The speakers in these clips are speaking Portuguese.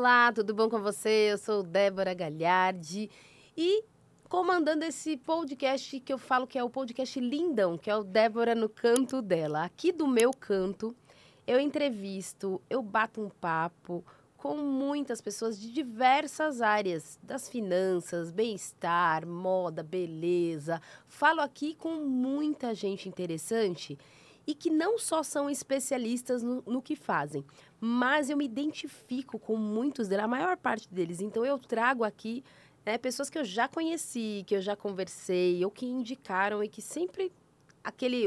Olá, tudo bom com você? Eu sou Débora Galhardi e comandando esse podcast que eu falo que é o podcast lindão, que é o Débora no Canto Dela. Aqui do meu canto, eu entrevisto, eu bato um papo com muitas pessoas de diversas áreas, das finanças, bem-estar, moda, beleza. Falo aqui com muita gente interessante e que não só são especialistas no que fazem, mas eu me identifico com muitos deles, a maior parte deles. Então, eu trago aqui pessoas que eu já conheci, que eu já conversei, ou que indicaram e que sempre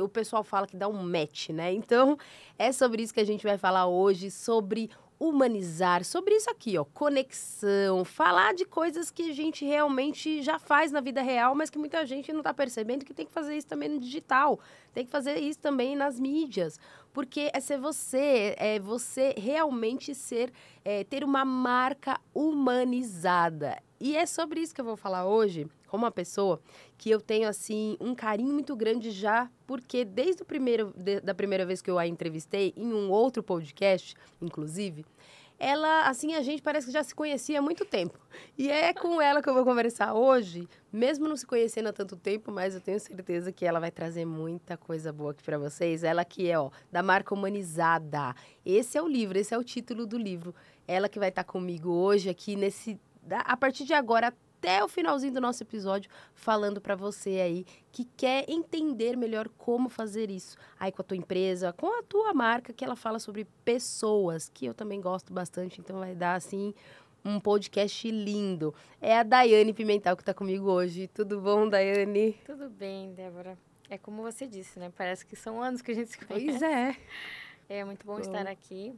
o pessoal fala que dá um match, né? Então, é sobre isso que a gente vai falar hoje, sobre humanizar, sobre isso aqui, ó, conexão, falar de coisas que a gente realmente já faz na vida real, mas que muita gente não está percebendo que tem que fazer isso também no digital, tem que fazer isso também nas mídias, porque é você realmente ter uma marca humanizada. E é sobre isso que eu vou falar hoje, com uma pessoa que eu tenho, assim, um carinho muito grande já, porque desde da primeira vez que eu a entrevistei, em um outro podcast, inclusive, ela, assim, a gente parece que já se conhecia há muito tempo. E é com ela que eu vou conversar hoje, mesmo não se conhecendo há tanto tempo, mas eu tenho certeza que ela vai trazer muita coisa boa aqui para vocês. Ela que é, ó, da marca humanizada. Esse é o livro, esse é o título do livro. Ela que vai estar comigo hoje aqui a partir de agora até o finalzinho do nosso episódio, falando para você aí que quer entender melhor como fazer isso aí com a tua empresa, com a tua marca, que ela fala sobre pessoas, que eu também gosto bastante, então vai dar, assim, um podcast lindo. É a Daiane Pimentel que está comigo hoje. Tudo bom, Daiane? Tudo bem, Débora. É como você disse, né? Parece que são anos que a gente se conhece. Pois é. É muito bom estar aqui,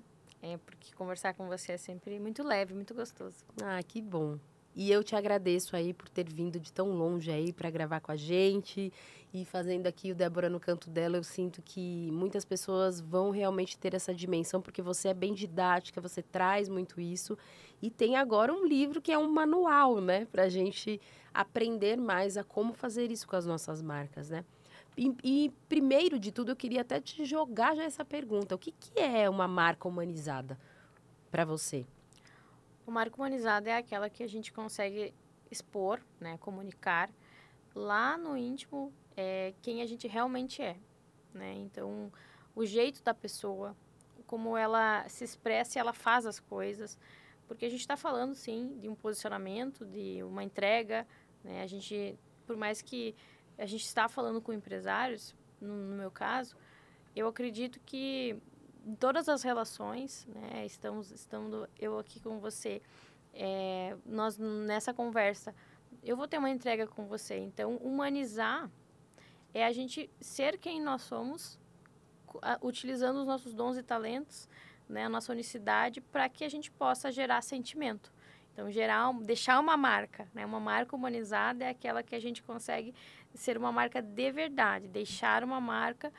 porque conversar com você é sempre muito leve, muito gostoso. Ah, que bom. E eu te agradeço aí por ter vindo de tão longe aí para gravar com a gente e fazendo aqui o Débora no Canto Dela. Eu sinto que muitas pessoas vão realmente ter essa dimensão, porque você é bem didática, você traz muito isso. E tem agora um livro que é um manual, né? Para a gente aprender mais a como fazer isso com as nossas marcas, né? E primeiro de tudo, eu queria até te jogar já essa pergunta. O que é uma marca humanizada para você? O marca humanizada é aquela que a gente consegue expor, né? Comunicar lá no íntimo quem a gente realmente é, né? Então, o jeito da pessoa, como ela se expressa e ela faz as coisas, porque a gente está falando, sim, de um posicionamento, de uma entrega, né? A gente, por mais que a gente está falando com empresários, no meu caso, eu acredito que em todas as relações, né? Estando eu aqui com você, nós nessa conversa, eu vou ter uma entrega com você. Então, humanizar é a gente ser quem nós somos, utilizando os nossos dons e talentos, né, a nossa unicidade, para que a gente possa gerar sentimento. Então, deixar uma marca, né? Uma marca humanizada é aquela que a gente consegue ser uma marca de verdade, deixar uma marca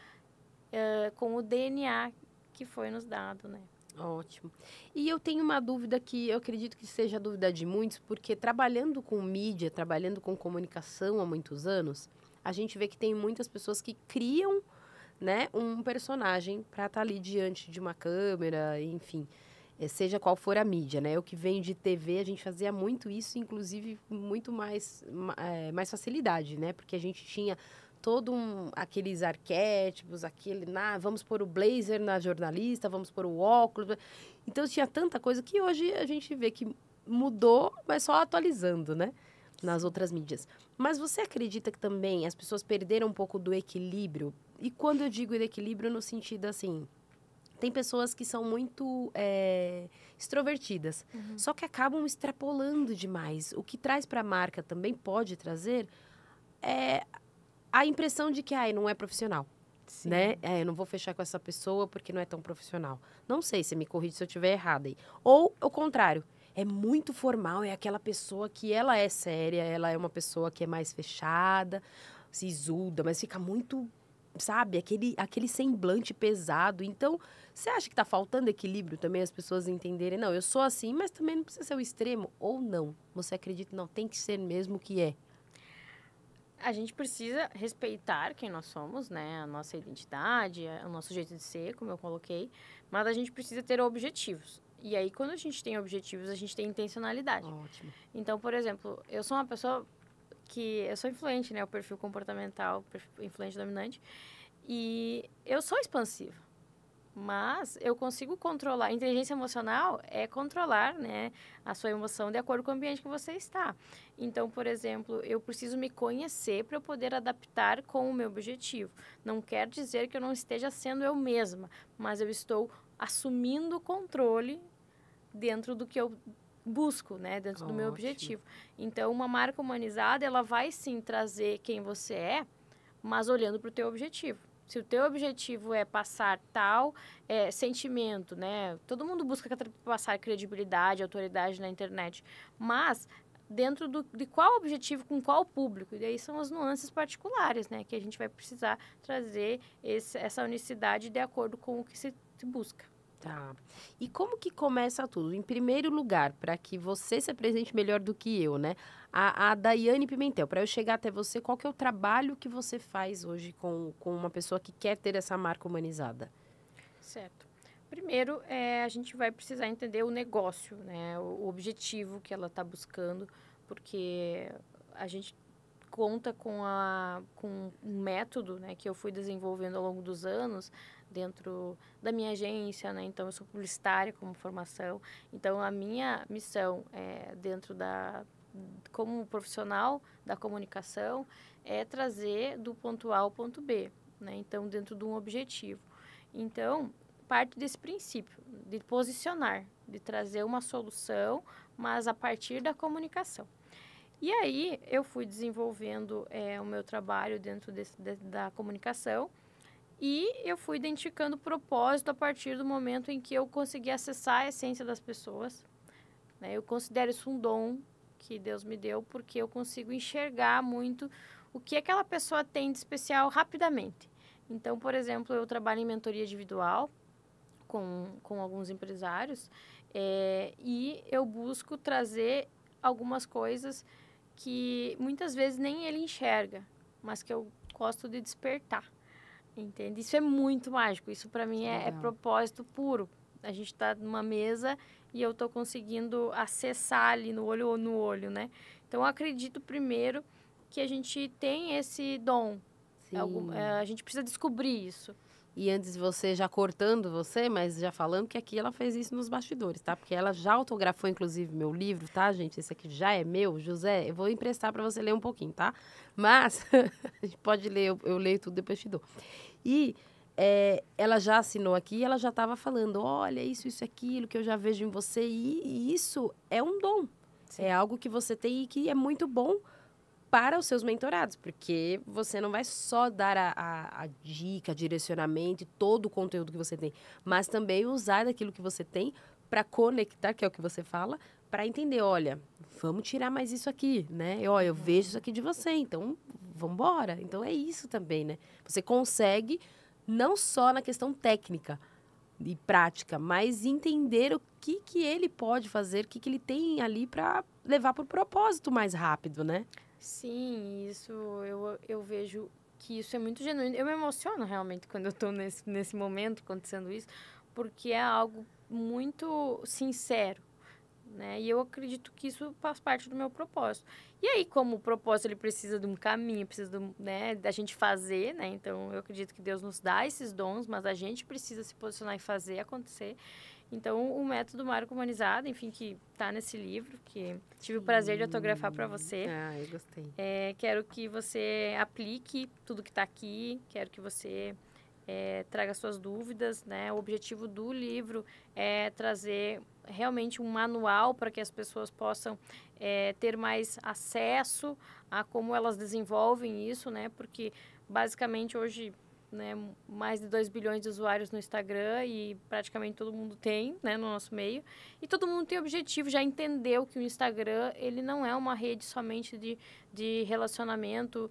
com o DNA que foi nos dado, né? Ótimo. E eu tenho uma dúvida que eu acredito que seja a dúvida de muitos, porque trabalhando com mídia, trabalhando com comunicação há muitos anos, a gente vê que tem muitas pessoas que criam, né, um personagem para estar ali diante de uma câmera, enfim, seja qual for a mídia, né? Eu que venho de TV, a gente fazia muito isso, inclusive muito mais facilidade, né? Porque a gente tinha aqueles arquétipos, vamos pôr o blazer na jornalista, vamos pôr o óculos. Então, tinha tanta coisa que hoje a gente vê que mudou, mas só atualizando, né? Nas outras mídias. Mas você acredita que também as pessoas perderam um pouco do equilíbrio? E quando eu digo equilíbrio, no sentido assim, tem pessoas que são muito extrovertidas, só que acabam extrapolando demais. O que traz para a marca também pode trazer a impressão de que não é profissional. Sim. Né? Eu não vou fechar com essa pessoa porque não é tão profissional. Não sei, você me corrige se eu estiver errada aí. Ou o contrário, é muito formal, é aquela pessoa que ela é séria, ela é uma pessoa que é mais fechada, sisuda, mas fica muito, sabe, aquele semblante pesado. Então, você acha que está faltando equilíbrio também as pessoas entenderem? Não, eu sou assim, mas também não precisa ser o extremo. Ou não? Você acredita, não, tem que ser mesmo o que é? A gente precisa respeitar quem nós somos, né? A nossa identidade, o nosso jeito de ser, como eu coloquei. Mas a gente precisa ter objetivos. E aí, quando a gente tem objetivos, a gente tem intencionalidade. Ótimo. Então, por exemplo, eu sou uma pessoa que... Eu sou influente, né? O perfil comportamental, influente dominante. E eu sou expansiva. Mas eu consigo controlar. Inteligência emocional é controlar, né, a sua emoção de acordo com o ambiente que você está. Então, por exemplo, eu preciso me conhecer para eu poder adaptar com o meu objetivo. Não quer dizer que eu não esteja sendo eu mesma, mas eu estou assumindo o controle dentro do que eu busco, né, dentro do meu objetivo. Então, uma marca humanizada, ela vai sim trazer quem você é, mas olhando para o teu objetivo. Se o teu objetivo é passar tal sentimento, né? Todo mundo busca passar credibilidade, autoridade na internet. Mas dentro de qual objetivo, com qual público? E daí são as nuances particulares, né? Que a gente vai precisar trazer essa unicidade de acordo com o que se busca. Tá. E como que começa tudo? Em primeiro lugar, para que você se apresente melhor do que eu, né? A Daiane Pimentel, para eu chegar até você, qual que é o trabalho que você faz hoje com uma pessoa que quer ter essa marca humanizada? Certo. Primeiro, a gente vai precisar entender o negócio, né? O objetivo que ela está buscando, porque a gente conta com um método, né, que eu fui desenvolvendo ao longo dos anos dentro da minha agência, né? Então, eu sou publicitária como formação. Então, a minha missão como profissional da comunicação é trazer do ponto A ao ponto B, né? Então, dentro de um objetivo. Então, parte desse princípio de posicionar, de trazer uma solução, mas a partir da comunicação. E aí, eu fui desenvolvendo o meu trabalho dentro da comunicação e eu fui identificando o propósito a partir do momento em que eu consegui acessar a essência das pessoas, né? Eu considero isso um dom que Deus me deu, porque eu consigo enxergar muito o que aquela pessoa tem de especial rapidamente. Então, por exemplo, eu trabalho em mentoria individual com alguns empresários e eu busco trazer algumas coisas que muitas vezes nem ele enxerga, mas que eu gosto de despertar, entende? Isso é muito mágico, isso para mim é propósito puro. A gente está numa mesa e eu estou conseguindo acessar ali no olho, né? Então, eu acredito primeiro que a gente tem esse dom. A gente precisa descobrir isso. E antes você, já cortando você, mas já falando que aqui ela fez isso nos bastidores, tá? Porque ela já autografou, inclusive, meu livro, tá, gente? Esse aqui já é meu. José, eu vou emprestar para você ler um pouquinho, tá? Mas, a gente pode ler, eu leio tudo, depois te dou. E ela já assinou aqui, ela já estava falando, olha, isso, aquilo que eu já vejo em você. E isso é um dom. Sim. É algo que você tem e que é muito bom para os seus mentorados, porque você não vai só dar a dica, direcionamento e todo o conteúdo que você tem, mas também usar daquilo que você tem para conectar, que é o que você fala, para entender, olha, vamos tirar mais isso aqui, né? Eu vejo isso aqui de você, então vamos embora. Então é isso também, né? Você consegue, não só na questão técnica e prática, mas entender o que ele pode fazer, o que ele tem ali para levar para o propósito mais rápido, né? Sim, isso eu vejo que isso é muito genuíno. Eu me emociono realmente quando eu estou nesse momento acontecendo isso, porque é algo muito sincero, né? E eu acredito que isso faz parte do meu propósito. E aí, como o propósito ele precisa de um caminho, precisa né, da gente fazer, né? Então, eu acredito que Deus nos dá esses dons, mas a gente precisa se posicionar e fazer acontecer. Então, o método Marca Humanizada, enfim, que está nesse livro, que tive o prazer de autografar para você. Ah, eu gostei. Quero que você aplique tudo que está aqui, quero que você traga suas dúvidas, né? O objetivo do livro é trazer realmente um manual para que as pessoas possam ter mais acesso a como elas desenvolvem isso, né? Porque, basicamente, hoje... né, mais de 2 bilhões de usuários no Instagram e praticamente todo mundo tem, né, no nosso meio. E todo mundo tem objetivo, já entendeu que o Instagram, ele não é uma rede somente de relacionamento,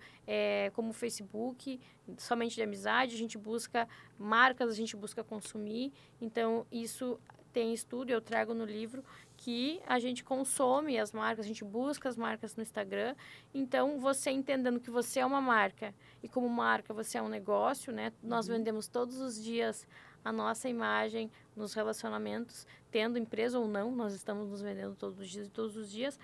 como o Facebook, somente de amizade. A gente busca marcas, a gente busca consumir. Então, isso tem estudo, eu trago no livro, que a gente consome as marcas, a gente busca as marcas no Instagram. Então, você entendendo que você é uma marca e como marca você é um negócio, né? Nós vendemos todos os dias a nossa imagem nos relacionamentos, tendo empresa ou não, nós estamos nos vendendo todos os dias.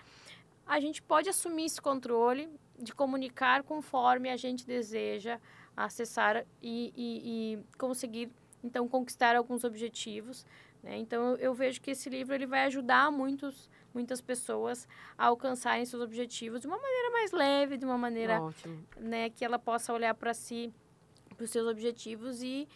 A gente pode assumir esse controle de comunicar conforme a gente deseja acessar e conseguir, então, conquistar alguns objetivos, né? Então, eu vejo que esse livro ele vai ajudar muitas pessoas a alcançarem seus objetivos de uma maneira mais leve, de uma maneira, né, que ela possa olhar para si, para os seus objetivos e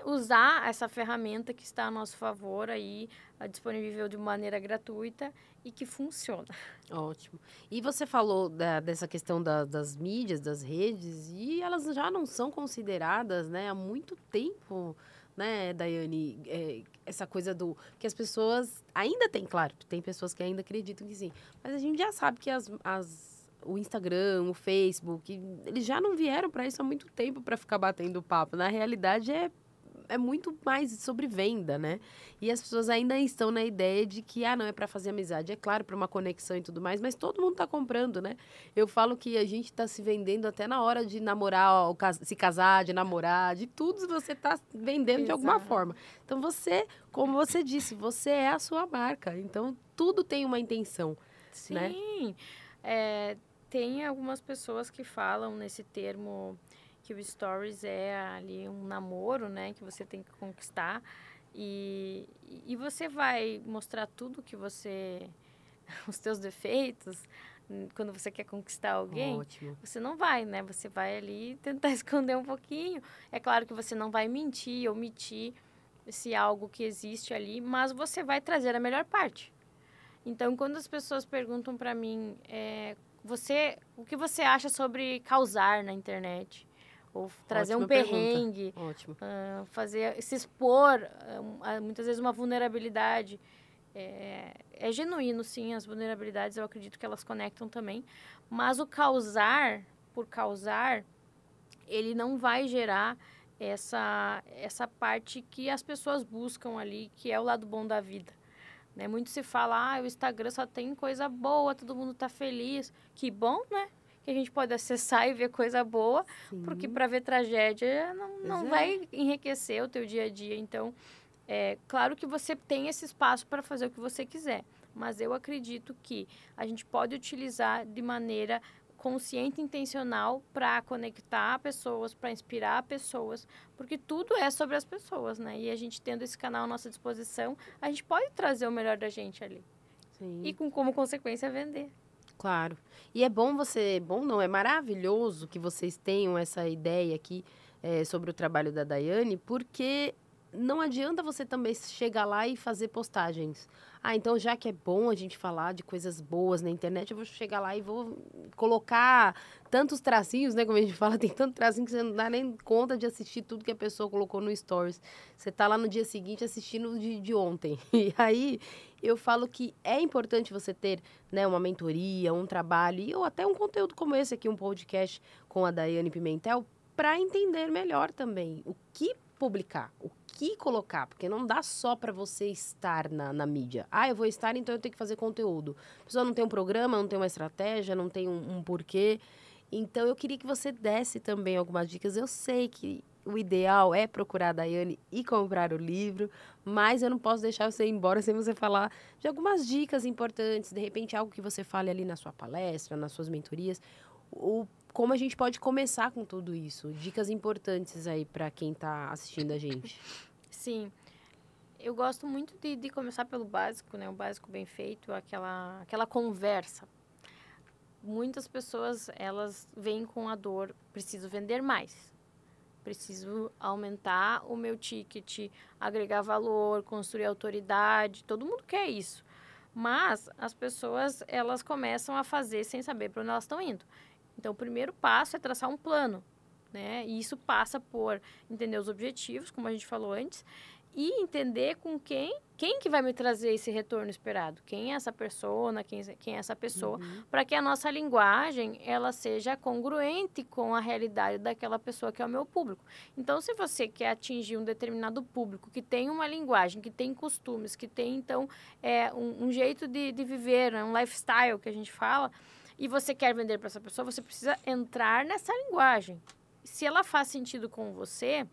usar essa ferramenta que está a nosso favor aí, disponível de maneira gratuita e que funciona. Ótimo. E você falou dessa questão das mídias, das redes, e elas já não são consideradas, né, há muito tempo, né, Daiane? Essa coisa que as pessoas ainda tem, claro, tem pessoas que ainda acreditam que sim, mas a gente já sabe que o Instagram, o Facebook, eles já não vieram para isso há muito tempo para ficar batendo papo. Na realidade, é muito mais sobre venda, né? E as pessoas ainda estão na ideia de que, não, é para fazer amizade. É claro, para uma conexão e tudo mais, mas todo mundo está comprando, né? Eu falo que a gente está se vendendo até na hora de namorar, se casar, de namorar, de tudo você está vendendo de alguma forma. Então, você, como você disse, você é a sua marca. Então, tudo tem uma intenção, né? Sim. Tem algumas pessoas que falam nesse termo que o Stories é ali um namoro, né? Que você tem que conquistar. E você vai mostrar tudo que você... os teus defeitos, quando você quer conquistar alguém. Ótimo. Você não vai, né? Você vai ali tentar esconder um pouquinho. É claro que você não vai mentir, omitir se algo que existe ali, mas você vai trazer a melhor parte. Então, quando as pessoas perguntam para mim, o que você acha sobre causar na internet? Ou trazer Ótima um perrengue, se expor, muitas vezes uma vulnerabilidade. É genuíno, sim, as vulnerabilidades, eu acredito que elas conectam também. Mas o causar, por causar, ele não vai gerar essa parte que as pessoas buscam ali, que é o lado bom da vida. Né? Muito se fala, o Instagram só tem coisa boa, todo mundo tá feliz. Que bom, né? Que a gente pode acessar e ver coisa boa, sim, porque para ver tragédia não vai enriquecer o teu dia a dia. Então, claro que você tem esse espaço para fazer o que você quiser, mas eu acredito que a gente pode utilizar de maneira consciente e intencional para conectar pessoas, para inspirar pessoas, porque tudo é sobre as pessoas, né? E a gente tendo esse canal à nossa disposição, a gente pode trazer o melhor da gente ali. Sim. E como consequência vender. Claro. E é maravilhoso que vocês tenham essa ideia aqui sobre o trabalho da Daiane, porque não adianta você também chegar lá e fazer postagens. Então já que é bom a gente falar de coisas boas na internet, eu vou chegar lá e vou colocar tantos tracinhos, né? Como a gente fala, tem tanto tracinho que você não dá nem conta de assistir tudo que a pessoa colocou no Stories. Você tá lá no dia seguinte assistindo de ontem. E aí eu falo que é importante você ter, né, uma mentoria, um trabalho, ou até um conteúdo como esse aqui, um podcast com a Daiane Pimentel, para entender melhor também o que publicar, o que colocar, porque não dá só para você estar na mídia. Eu vou estar, então eu tenho que fazer conteúdo. A pessoa não tem um programa, não tem uma estratégia, não tem um porquê. Então, eu queria que você desse também algumas dicas. Eu sei que o ideal é procurar a Daiane e comprar o livro, mas eu não posso deixar você ir embora sem você falar de algumas dicas importantes, de repente algo que você fale ali na sua palestra, nas suas mentorias, como a gente pode começar com tudo isso. Dicas importantes aí para quem está assistindo a gente. Sim. Eu gosto muito de começar pelo básico, né? O básico bem feito, aquela conversa. Muitas pessoas, elas vêm com a dor, preciso vender mais. Preciso aumentar o meu ticket, agregar valor, construir autoridade. Todo mundo quer isso. Mas as pessoas, elas começam a fazer sem saber para onde elas estão indo. Então, o primeiro passo é traçar um plano, né? E isso passa por entender os objetivos, como a gente falou antes, e entender com quem que vai me trazer esse retorno esperado. Quem é essa persona, quem é essa pessoa, para que a nossa linguagem ela seja congruente com a realidade daquela pessoa que é o meu público. Então, se você quer atingir um determinado público que tem uma linguagem, que tem costumes, que tem, então, um jeito de viver, né, um lifestyle que a gente fala, e você quer vender para essa pessoa, você precisa entrar nessa linguagem. Se ela faz sentido com você,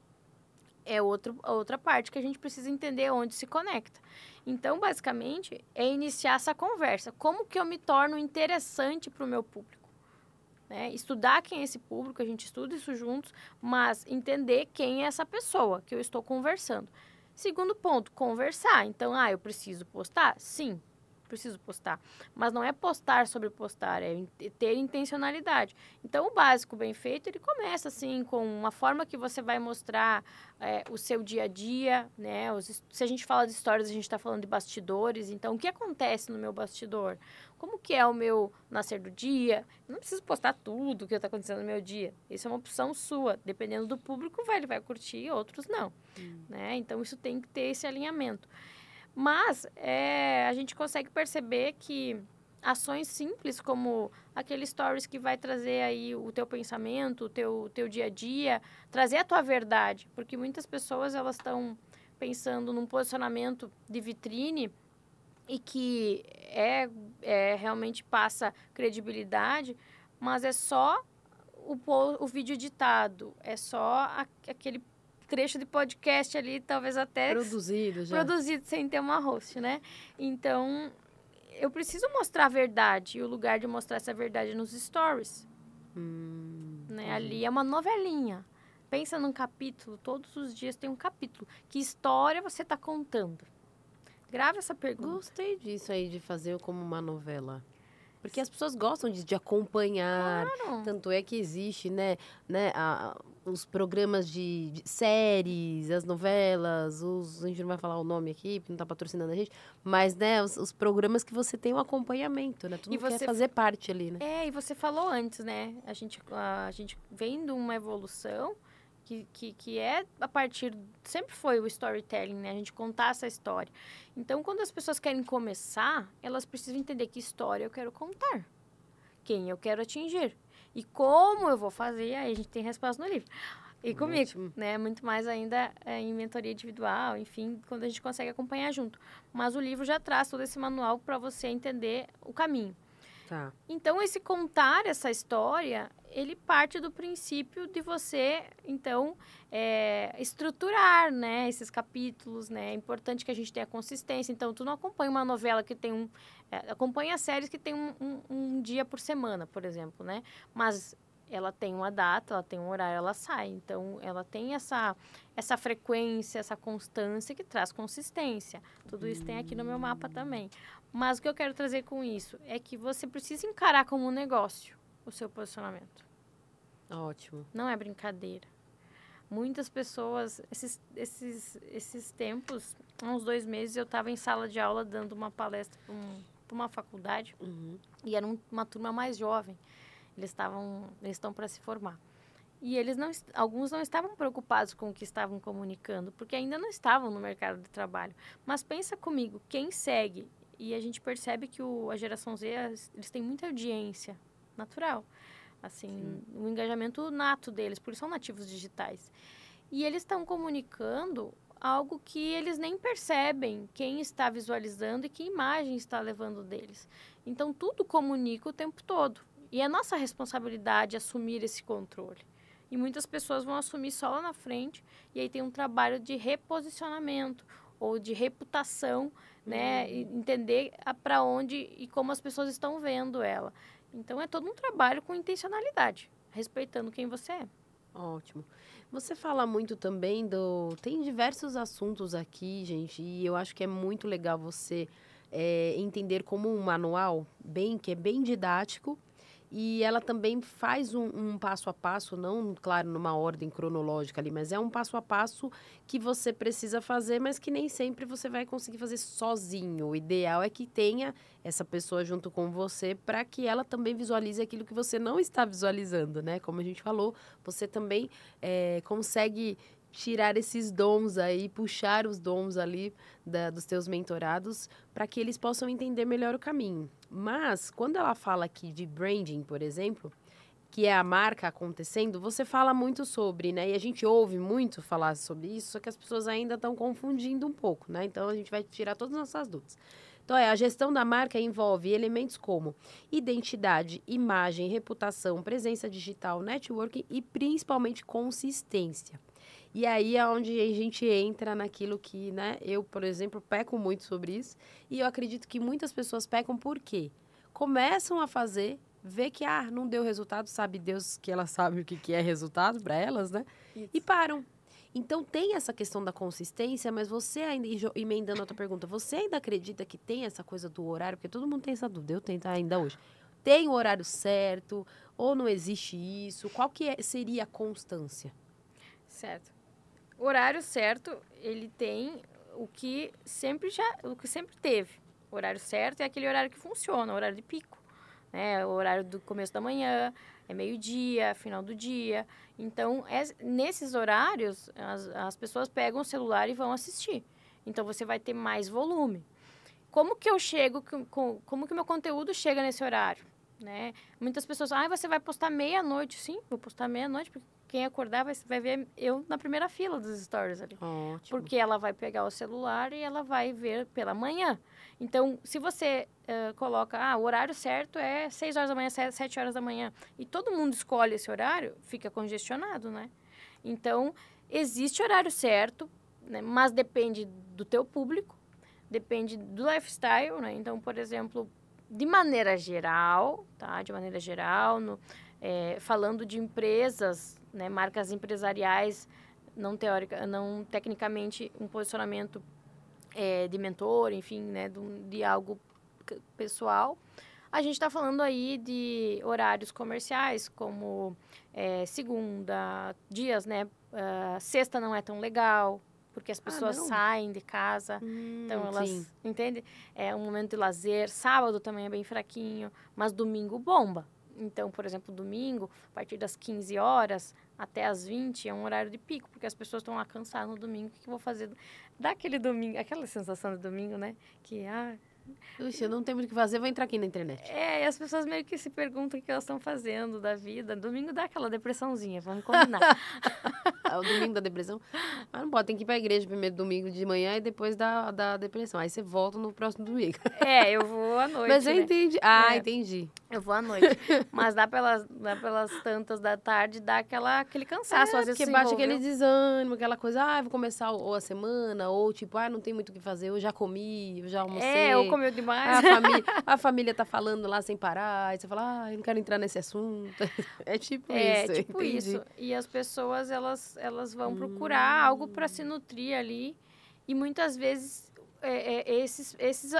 é outra parte que a gente precisa entender onde se conecta. Então, basicamente, é iniciar essa conversa. Como que eu me torno interessante para o meu público? Né? Estudar quem é esse público, a gente estuda isso juntos, mas entender quem é essa pessoa que eu estou conversando. Segundo ponto, conversar. Então, eu preciso postar? Sim, preciso postar. Mas não é postar sobre postar, é ter intencionalidade. Então, o básico bem feito, ele começa assim, com uma forma que você vai mostrar o seu dia a dia, né? Se a gente fala de histórias, a gente está falando de bastidores. Então, o que acontece no meu bastidor? Como que é o meu nascer do dia? Eu não preciso postar tudo o que está acontecendo no meu dia. Isso é uma opção sua. Dependendo do público, ele vai curtir, outros não. Né? Então, isso tem que ter esse alinhamento. Mas a gente consegue perceber que ações simples como aquele stories que vai trazer aí o teu pensamento, o teu dia a dia, trazer a tua verdade. Porque muitas pessoas elas estão pensando num posicionamento de vitrine e que realmente passa credibilidade, mas é só o vídeo editado, é só aquele trecho de podcast ali, talvez até Produzido sem ter uma host, né? Então, eu preciso mostrar a verdade, e o lugar de mostrar essa verdade nos stories. Né? Ali é uma novelinha. Pensa num capítulo, todos os dias tem um capítulo. Que história você está contando? Grava essa pergunta. Gostei disso aí, de fazer como uma novela. Porque as pessoas gostam de acompanhar. Claro. Tanto é que existe, né os programas de séries, as novelas, a gente não vai falar o nome aqui, porque não está patrocinando a gente, mas, né, os programas que você tem um acompanhamento, né? Todo mundo quer fazer parte ali, né? E você falou antes, né? A gente vem de uma evolução que é a partir... Sempre foi o storytelling, né? A gente contar essa história. Então, quando as pessoas querem começar, elas precisam entender que história eu quero contar. Quem eu quero atingir. E como eu vou fazer, aí a gente tem resposta no livro. E comigo, né? Muito mais ainda em mentoria individual, enfim, quando a gente consegue acompanhar junto. Mas o livro já traz todo esse manual para você entender o caminho. Tá. Então, esse contar essa história, ele parte do princípio de você, então, estruturar, né, esses capítulos, né? É importante que a gente tenha consistência. Então, tu não acompanha uma novela que tem acompanha séries que tem um dia por semana, por exemplo, né? Mas ela tem uma data, ela tem um horário, ela sai. Então, ela tem essa frequência, essa constância que traz consistência. Tudo isso tem aqui no meu mapa também. Mas o que eu quero trazer com isso é que você precisa encarar como um negócio o seu posicionamento. Ótimo. Não é brincadeira. Muitas pessoas, esses tempos, há uns 2 meses, eu estava em sala de aula dando uma palestra para uma faculdade. E era uma turma mais jovem. Eles estão para se formar. E alguns não estavam preocupados com o que estavam comunicando, porque ainda não estavam no mercado de trabalho. Mas pensa comigo, quem segue, e a gente percebe que a geração Z, eles têm muita audiência natural. Assim, o engajamento nato deles, por isso são nativos digitais. E eles estão comunicando algo que eles nem percebem quem está visualizando e que imagem está levando deles. Então, tudo comunica o tempo todo. E é nossa responsabilidade assumir esse controle. E muitas pessoas vão assumir só lá na frente, e aí tem um trabalho de reposicionamento ou de reputação, né? E entender para onde e como as pessoas estão vendo ela. Então, é todo um trabalho com intencionalidade, respeitando quem você é. Ótimo. Você fala muito também Tem diversos assuntos aqui, gente, e eu acho que é muito legal você entender como um manual, que é bem didático, e ela também faz um passo a passo, não, claro, numa ordem cronológica ali, mas é um passo a passo que você precisa fazer, mas que nem sempre você vai conseguir fazer sozinho. O ideal é que tenha essa pessoa junto com você para que ela também visualize aquilo que você não está visualizando, né? Como a gente falou, você também consegue tirar esses dons aí, puxar os dons ali dos teus mentorados para que eles possam entender melhor o caminho. Mas, quando ela fala aqui de branding, por exemplo, que é a marca acontecendo, você fala muito sobre, né? E a gente ouve muito falar sobre isso, só que as pessoas ainda estão confundindo um pouco, né? Então, a gente vai tirar todas as nossas dúvidas. Então, a gestão da marca envolve elementos como identidade, imagem, reputação, presença digital, networking e, principalmente, consistência. E aí é onde a gente entra naquilo que, né? Eu, por exemplo, peco muito sobre isso. E eu acredito que muitas pessoas pecam por quê? Começam a fazer, vê que, não deu resultado, sabe Deus que elas sabem o que é resultado para elas, né? Isso. E param. Então, tem essa questão da consistência, mas você ainda, emendando a outra pergunta, você ainda acredita que tem essa coisa do horário? Porque todo mundo tem essa dúvida, eu tenho ainda hoje. Tem o horário certo ou não existe isso? Qual que seria a constância? Certo. O horário certo, ele tem o que sempre teve. O horário certo é aquele horário que funciona, o horário de pico, né? O horário do começo da manhã, é meio-dia, final do dia. Então, nesses horários, as pessoas pegam o celular e vão assistir. Então, você vai ter mais volume. Como que eu chego, como que o meu conteúdo chega nesse horário? Né? Muitas pessoas, você vai postar meia-noite. Sim, vou postar meia-noite, porque quem acordar vai ver eu na primeira fila dos stories ali. Ótimo. Porque ela vai pegar o celular e ela vai ver pela manhã. Então, se você coloca, o horário certo é 6 horas da manhã, 7 horas da manhã, e todo mundo escolhe esse horário, fica congestionado, né? Então, existe horário certo, né? Mas depende do teu público, depende do lifestyle, né? Então, por exemplo, de maneira geral, tá? De maneira geral, falando de empresas, né? Marcas empresariais, não tecnicamente um posicionamento de mentor, enfim, né? De algo pessoal. A gente está falando aí de horários comerciais, como segunda, dias, né? Sexta não é tão legal, porque as pessoas saem de casa, então elas, entende? É um momento de lazer. Sábado também é bem fraquinho, mas domingo bomba. Então, por exemplo, domingo, a partir das 15 horas até as 20, é um horário de pico, porque as pessoas estão lá cansadas no domingo. O que eu vou fazer? Dá aquele domingo, aquela sensação de domingo, né? Que, eu não tenho muito o que fazer, vou entrar aqui na internet. E as pessoas meio que se perguntam o que elas estão fazendo da vida. Domingo dá aquela depressãozinha, vamos combinar. O domingo da depressão? Mas não pode, tem que ir pra igreja primeiro domingo de manhã e depois da depressão. Aí você volta no próximo domingo. Eu vou à noite, Mas eu entendi. Entendi. Eu vou à noite. Mas dá pelas tantas da tarde, dá aquele cansaço. Às vezes porque bate aquele desânimo, aquela coisa, vou começar ou a semana, ou tipo, não tem muito o que fazer, eu já comi, eu já almocei. Ou comeu demais. A família tá falando lá sem parar, e você fala, eu não quero entrar nesse assunto. É tipo isso. É tipo isso. E as pessoas, elas vão procurar algo para se nutrir ali. E muitas vezes,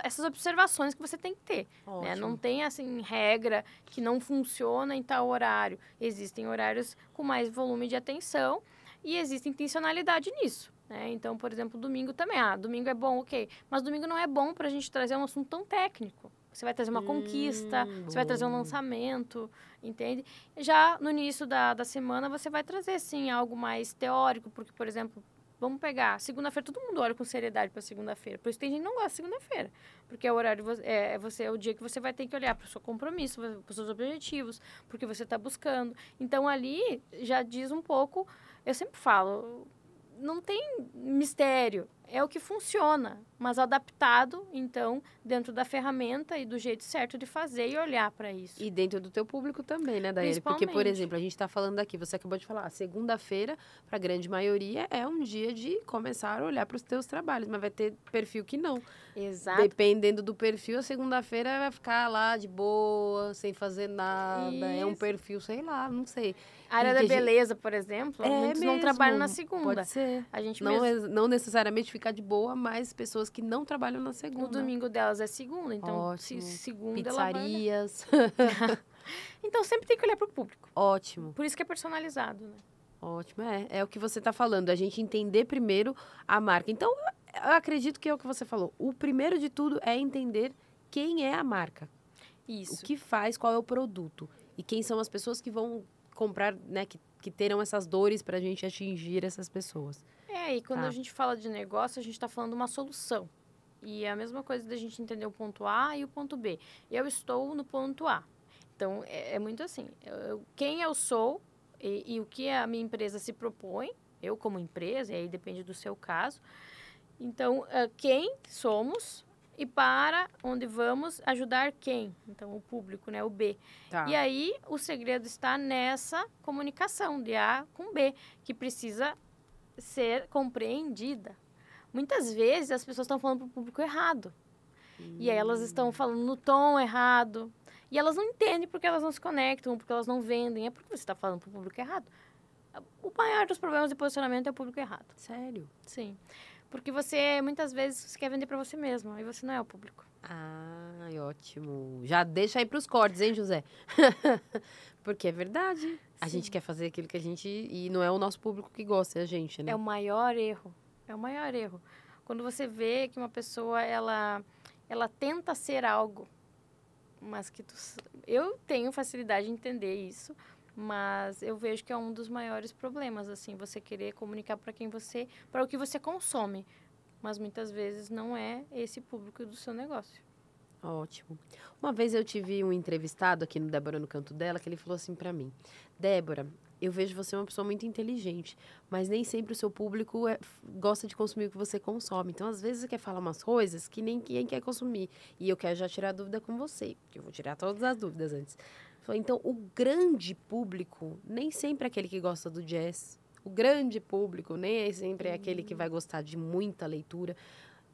essas observações que você tem que ter. Né? Não tem, assim, regra que não funciona em tal horário. Existem horários com mais volume de atenção e existe intencionalidade nisso. Né? Então, por exemplo, domingo também. Domingo é bom, ok. Mas domingo não é bom para a gente trazer um assunto tão técnico. Você vai trazer uma conquista, você vai trazer um lançamento, entende? Já no início da semana, você vai trazer, sim, algo mais teórico, porque, por exemplo, vamos pegar, segunda-feira, todo mundo olha com seriedade para segunda-feira, por isso tem gente que não gosta de segunda-feira, porque é o horário, é o dia que você vai ter que olhar para o seu compromisso, para os seus objetivos, porque você está buscando. Então, ali, já diz um pouco, eu sempre falo, não tem mistério, é o que funciona, mas adaptado, então, dentro da ferramenta e do jeito certo de fazer e olhar para isso. E dentro do teu público também, né, Daiane? Porque, por exemplo, a gente está falando aqui, você acabou de falar, segunda-feira, para a grande maioria, é um dia de começar a olhar para os teus trabalhos, mas vai ter perfil que não. Exato. Dependendo do perfil, a segunda-feira vai ficar lá de boa, sem fazer nada. Isso. É um perfil, sei lá, não sei. A área da beleza, por exemplo, muitos não trabalham na segunda. Pode ser. A gente não necessariamente ficar de boa, mas pessoas que não trabalham na segunda. O domingo delas é segunda, então ótimo. Segunda pizzarias. Ela vai... Então sempre tem que olhar para o público. Ótimo. Por isso que é personalizado, né? Ótimo, é o que você está falando, a gente entender primeiro a marca. Então, eu acredito que é o que você falou. O primeiro de tudo é entender quem é a marca. Isso. O que faz, qual é o produto. E quem são as pessoas que vão comprar, né, que que terão essas dores para a gente atingir essas pessoas. E quando Tá. a gente fala de negócio, a gente está falando uma solução. E é a mesma coisa da gente entender o ponto A e o ponto B. Eu estou no ponto A. Então, é muito assim. Quem eu sou e o que a minha empresa se propõe, eu como empresa, e aí depende do seu caso. Então, quem somos e para onde vamos ajudar quem? Então, o público, né? O B. Tá. E aí, o segredo está nessa comunicação de A com B, que precisa ser compreendida. Muitas vezes, as pessoas estão falando para o público errado. E aí, elas estão falando no tom errado. E elas não entendem porque elas não se conectam, porque elas não vendem. É porque você está falando para o público errado. O maior dos problemas de posicionamento é o público errado. Sério? Sim. Porque você, muitas vezes, você quer vender para você mesmo. E você não é o público. Ah, ótimo. Já deixa aí pros cortes, hein, José? Porque é verdade. A gente quer fazer aquilo que a gente... E não é o nosso público que gosta, é a gente, né? É o maior erro. É o maior erro. Quando você vê que uma pessoa, ela tenta ser algo, mas que eu tenho facilidade de entender isso, mas eu vejo que é um dos maiores problemas, assim, você querer comunicar para o que você consome, mas muitas vezes não é esse público do seu negócio. Ótimo. Uma vez eu tive um entrevistado aqui no Débora no Canto Dela, que ele falou assim pra mim: Débora, eu vejo você uma pessoa muito inteligente, mas nem sempre o seu público gosta de consumir o que você consome. Então, às vezes, você quer falar umas coisas que nem quem quer consumir. E eu quero já tirar dúvida com você, porque eu vou tirar todas as dúvidas antes. Falei, então, o grande público nem sempre é aquele que gosta do jazz. O grande público nem sempre é aquele que vai gostar de muita leitura.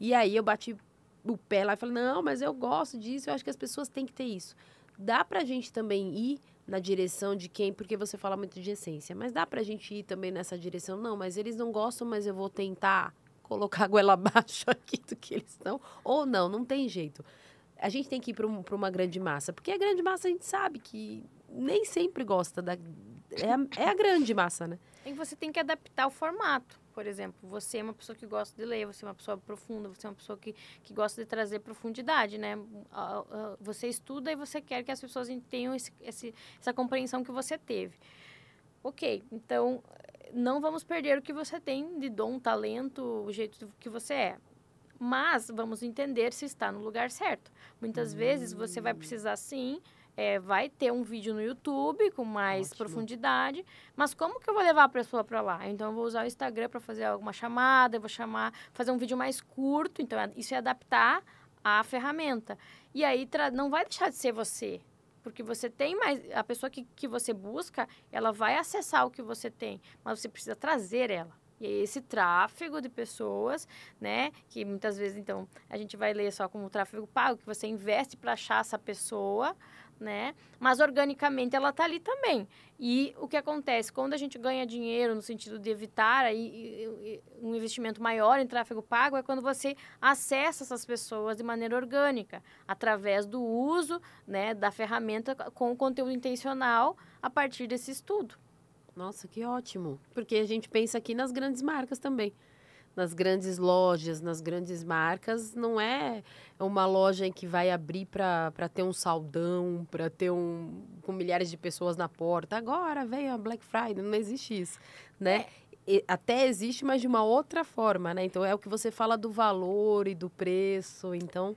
E aí, eu bati o pé lá e falei, não, mas eu gosto disso, eu acho que as pessoas têm que ter isso. Dá pra gente também ir na direção de quem, porque você fala muito de essência, mas dá pra gente ir também nessa direção? Não, mas eles não gostam, mas eu vou tentar colocar a goela abaixo aqui do que eles estão. Ou não, não tem jeito. A gente tem que ir para uma grande massa, porque a grande massa a gente sabe que nem sempre gosta da... É a grande massa, né? E você tem que adaptar o formato. Por exemplo, você é uma pessoa que gosta de ler, você é uma pessoa profunda, você é uma pessoa que gosta de trazer profundidade, né? Você estuda e você quer que as pessoas tenham essa compreensão que você teve. Ok, então não vamos perder o que você tem de dom, talento, o jeito que você é. Mas vamos entender se está no lugar certo. Muitas vezes você vai precisar, sim, vai ter um vídeo no YouTube com mais profundidade, mas como que eu vou levar a pessoa para lá? Então, eu vou usar o Instagram para fazer alguma chamada, eu vou fazer um vídeo mais curto, então isso é adaptar a ferramenta. E aí, não vai deixar de ser você, porque você tem mais... A pessoa que você busca, ela vai acessar o que você tem, mas você precisa trazer ela. E é esse tráfego de pessoas, né, que muitas vezes, então, a gente vai ler só como tráfego pago, que você investe para achar essa pessoa, né, mas organicamente ela está ali também. E o que acontece? Quando a gente ganha dinheiro no sentido de evitar aí um investimento maior em tráfego pago, é quando você acessa essas pessoas de maneira orgânica, através do uso, né, da ferramenta com o conteúdo intencional a partir desse estudo. Nossa, que ótimo. Porque a gente pensa aqui nas grandes marcas também. Nas grandes lojas, nas grandes marcas, não é uma loja em que vai abrir para ter um saldão, para ter com milhares de pessoas na porta. Agora veio a Black Friday, não existe isso, né? Até existe, mas de uma outra forma, né? Então, é o que você fala do valor e do preço. Então,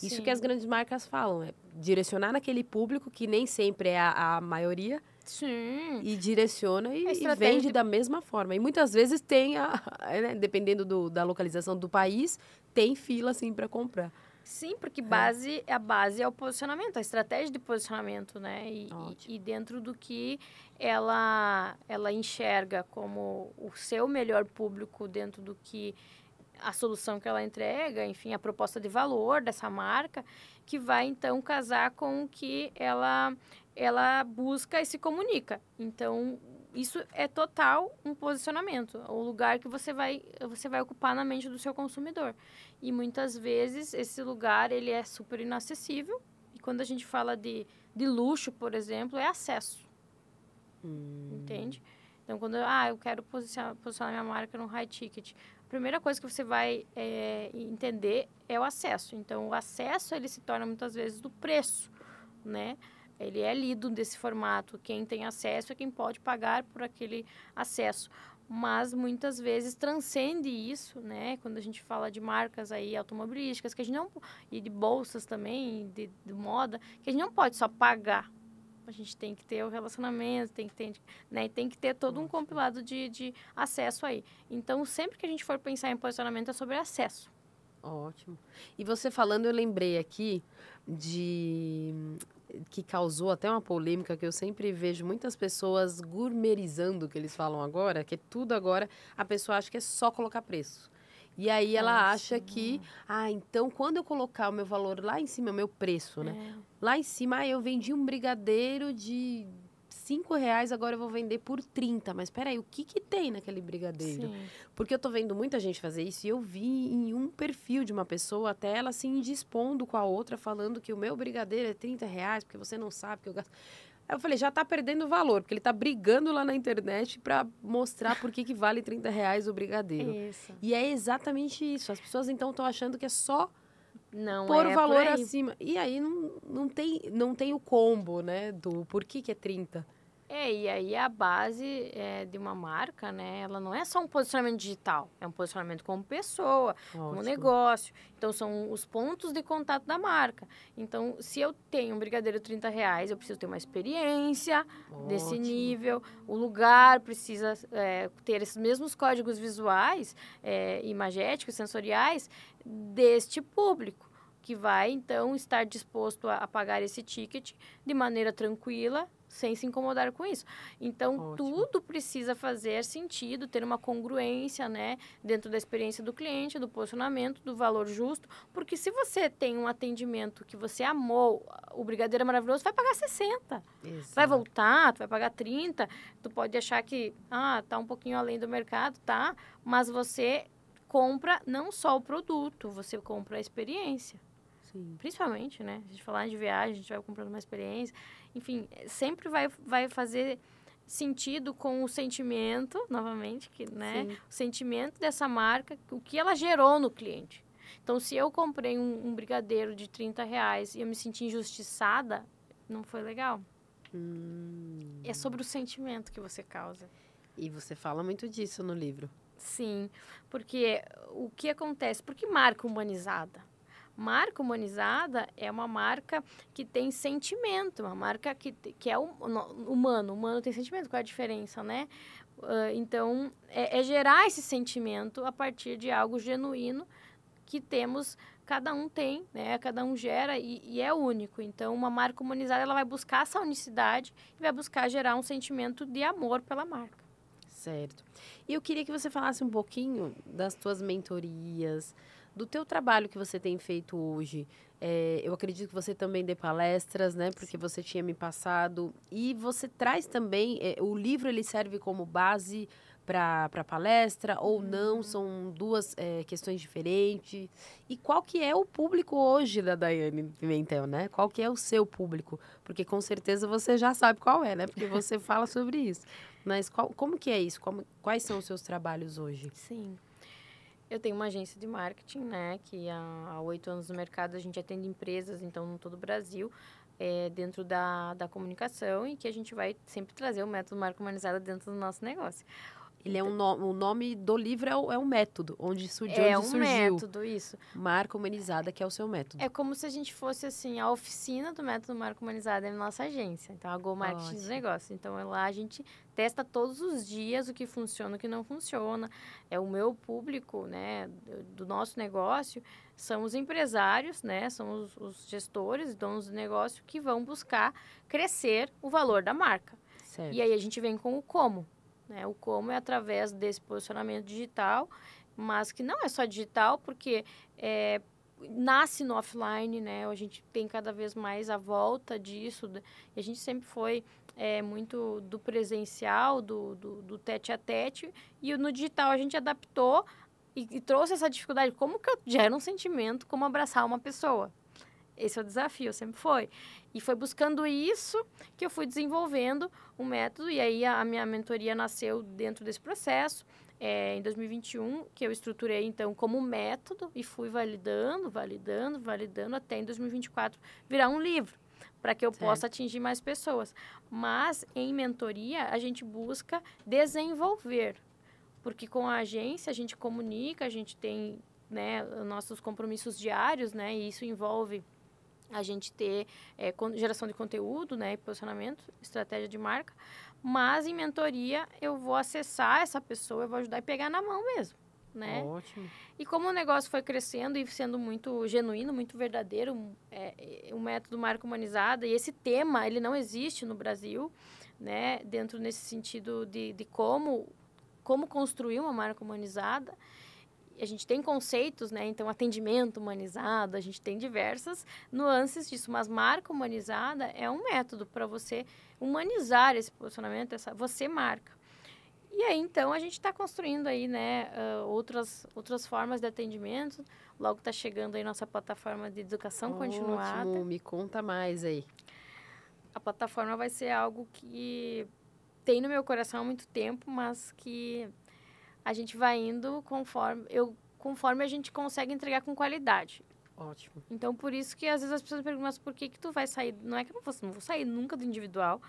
isso que as grandes marcas falam, é direcionar naquele público, que nem sempre é a maioria. Sim. E direciona e vende da mesma forma. E muitas vezes tem, né, dependendo da localização do país, tem fila, assim, para comprar. Sim, porque a base é o posicionamento, a estratégia de posicionamento, né? E dentro do que ela enxerga como o seu melhor público, dentro do que a solução que ela entrega, enfim, a proposta de valor dessa marca, que vai, então, casar com o que ela busca e se comunica. Então, isso é total um posicionamento, o lugar que você vai ocupar na mente do seu consumidor. E muitas vezes esse lugar ele é super inacessível. E quando a gente fala de luxo, por exemplo, é acesso. Entende? Então, quando eu quero posicionar minha marca no high ticket, a primeira coisa que você vai entender é o acesso. Então, o acesso ele se torna muitas vezes do preço, né? ele é lido desse formato. Quem tem acesso é quem pode pagar por aquele acesso. Mas muitas vezes transcende isso, né? Quando a gente fala de marcas aí automobilísticas, que a gente não, e de bolsas também, de moda, que a gente não pode só pagar. A gente tem que ter o relacionamento, tem que ter, né? Tem que ter todo um compilado de acesso aí. Então, sempre que a gente for pensar em posicionamento, é sobre acesso. Ótimo. E você falando, eu lembrei aqui de que causou até uma polêmica que eu sempre vejo muitas pessoas gourmetizando o que eles falam agora, que é tudo agora, a pessoa acha que é só colocar preço. E aí ela acha que, então quando eu colocar o meu valor lá em cima, o meu preço, né? Lá em cima, eu vendi um brigadeiro de R$ 5, agora eu vou vender por 30. Mas peraí, o que que tem naquele brigadeiro? Sim. Porque eu tô vendo muita gente fazer isso e eu vi em um perfil de uma pessoa até ela se indispondo com a outra, falando que o meu brigadeiro é R$ 30, porque você não sabe que eu gasto. Aí eu falei, já tá perdendo valor, porque ele tá brigando lá na internet pra mostrar por que que vale R$ 30 o brigadeiro. Isso. E é exatamente isso. As pessoas então estão achando que é só Não pôr o é valor por aí. acima. E aí não tem o combo, né, do por que que é 30. E aí a base de uma marca, né? Ela não é só um posicionamento digital, é um posicionamento como pessoa, como Ótimo. negócio. Então, são os pontos de contato da marca. Então, se eu tenho um brigadeiro R$ 30, eu preciso ter uma experiência desse Ótimo. nível. O lugar precisa ter esses mesmos códigos visuais, imagéticos, sensoriais, deste público, que vai, então, estar disposto a pagar esse ticket de maneira tranquila, sem se incomodar com isso. Então, Ótimo. tudo precisa fazer sentido, ter uma congruência, né, dentro da experiência do cliente, do posicionamento, do valor justo, porque se você tem um atendimento que você amou, o brigadeiro é maravilhoso, vai pagar 60. Exato. Vai voltar, tu vai pagar 30, tu pode achar que, tá um pouquinho além do mercado, tá? Mas você compra não só o produto, você compra a experiência. Sim. Principalmente, né? A gente falar de viagem, a gente vai comprando uma experiência. Enfim, sempre vai fazer sentido com o sentimento, novamente, que, né? Sim. O sentimento dessa marca, o que ela gerou no cliente. Então, se eu comprei um brigadeiro de R$ 30 e eu me senti injustiçada, não foi legal. É sobre o sentimento que você causa. E você fala muito disso no livro. Sim, porque o que acontece? Por que marca humanizada? Marca humanizada é uma marca que tem sentimento, uma marca que é humano. Humano tem sentimento, qual é a diferença, né? Então, é gerar esse sentimento a partir de algo genuíno que temos, cada um tem, né? Cada um gera e é único. Então, uma marca humanizada, ela vai buscar essa unicidade e vai buscar gerar um sentimento de amor pela marca. Certo. E eu queria que você falasse um pouquinho das tuas mentorias, do teu trabalho que você tem feito hoje. Eu acredito que você também dê palestras, né? Porque você tinha me passado. E você traz também, o livro ele serve como base para palestra ou não? São duas questões diferentes. E qual que é o público hoje da Daiane Pimentel, né? Qual que é o seu público? Porque com certeza você já sabe qual é, né? Porque você fala sobre isso. Mas como que é isso? Quais são os seus trabalhos hoje? Sim. Eu tenho uma agência de marketing, né? Que há 8 anos no mercado a gente atende empresas, então, em todo o Brasil, dentro da comunicação e que a gente vai sempre trazer o método marca humanizada dentro do nosso negócio. Ele o nome do livro é um método, onde surgiu. É um método, isso. Marca humanizada, que é o seu método. É como se a gente fosse, assim, a oficina do método marca humanizada na nossa agência. Então, a Go Marketing dos Negócios. Então, lá a gente testa todos os dias o que funciona, o que não funciona. O meu público, né, do nosso negócio, são os empresários, né, são os gestores, donos do negócio, que vão buscar crescer o valor da marca. Certo. E aí, a gente vem com o como. Né? O como é através desse posicionamento digital, mas que não é só digital, porque nasce no offline, né? A gente tem cada vez mais a volta disso, e a gente sempre foi muito do presencial, do tete a tete, e no digital a gente adaptou e trouxe essa dificuldade. Como que eu gero um sentimento, como abraçar uma pessoa? Esse é o desafio, sempre foi. E foi buscando isso que eu fui desenvolvendo um método. E aí, a minha mentoria nasceu dentro desse processo. Em 2021, que eu estruturei, então, como método. E fui validando, até em 2024 virar um livro. para que eu possa atingir mais pessoas. Mas, em mentoria, a gente busca desenvolver, porque com a agência a gente comunica, a gente tem, né, nossos compromissos diários, né, e isso envolve a gente ter geração de conteúdo, né, posicionamento, estratégia de marca, mas em mentoria eu vou acessar essa pessoa, eu vou ajudar e pegar na mão mesmo, né? Ótimo. E como o negócio foi crescendo e sendo muito genuíno, muito verdadeiro, o método marca humanizada, e esse tema, ele não existe no Brasil, né, dentro nesse sentido de como construir uma marca humanizada. A gente tem conceitos, né? Então, atendimento humanizado, a gente tem diversas nuances disso, mas marca humanizada é um método para você humanizar esse posicionamento, você marca. E aí, então, a gente está construindo aí, né, outras formas de atendimento. Logo está chegando aí nossa plataforma de educação continuada. Ótimo, me conta mais aí. A plataforma vai ser algo que tem no meu coração há muito tempo, mas que a gente vai indo conforme a gente consegue entregar com qualidade. Ótimo. Então, por isso que às vezes as pessoas me perguntam, mas por que tu vai sair? Não é que eu não vou sair nunca do individual,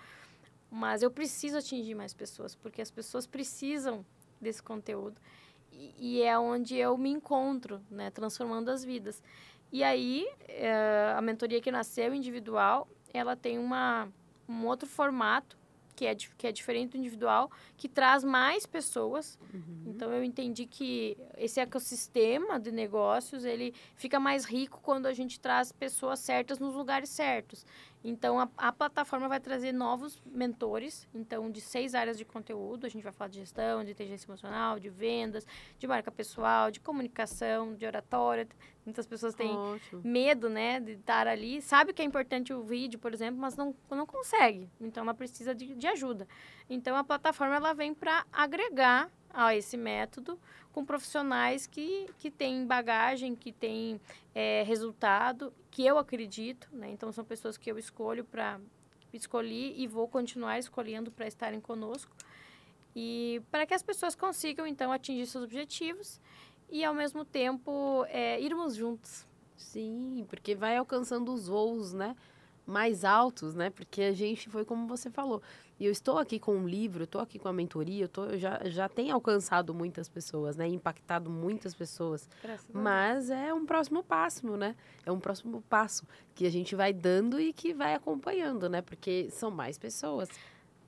mas eu preciso atingir mais pessoas, porque as pessoas precisam desse conteúdo. E é onde eu me encontro, né, transformando as vidas. E aí, a mentoria que nasceu individual, ela tem um outro formato, que é diferente do individual, que traz mais pessoas. Então, eu entendi que esse ecossistema de negócios, ele fica mais rico quando a gente traz pessoas certas nos lugares certos. Então, a plataforma vai trazer novos mentores, então, de 6 áreas de conteúdo. A gente vai falar de gestão, de inteligência emocional, de vendas, de marca pessoal, de comunicação, de oratória. Muitas pessoas têm medo, né, de estar ali. Sabe que é importante o vídeo, por exemplo, mas não consegue. Então, ela precisa de ajuda. Então, a plataforma ela vem para agregar a esse método com profissionais que têm bagagem, que têm resultado, que eu acredito, né? Então, são pessoas que eu escolhi e vou continuar escolhendo para estarem conosco. E para que as pessoas consigam, então, atingir seus objetivos e, ao mesmo tempo, irmos juntos. Sim, porque vai alcançando os voos, né, mais altos, né? Porque a gente foi como você falou. E eu estou aqui com um livro, eu estou aqui com a mentoria, eu já tenho alcançado muitas pessoas, né? Impactado muitas pessoas. Mas é um próximo passo, né? É um próximo passo que a gente vai dando e que vai acompanhando, né? Porque são mais pessoas,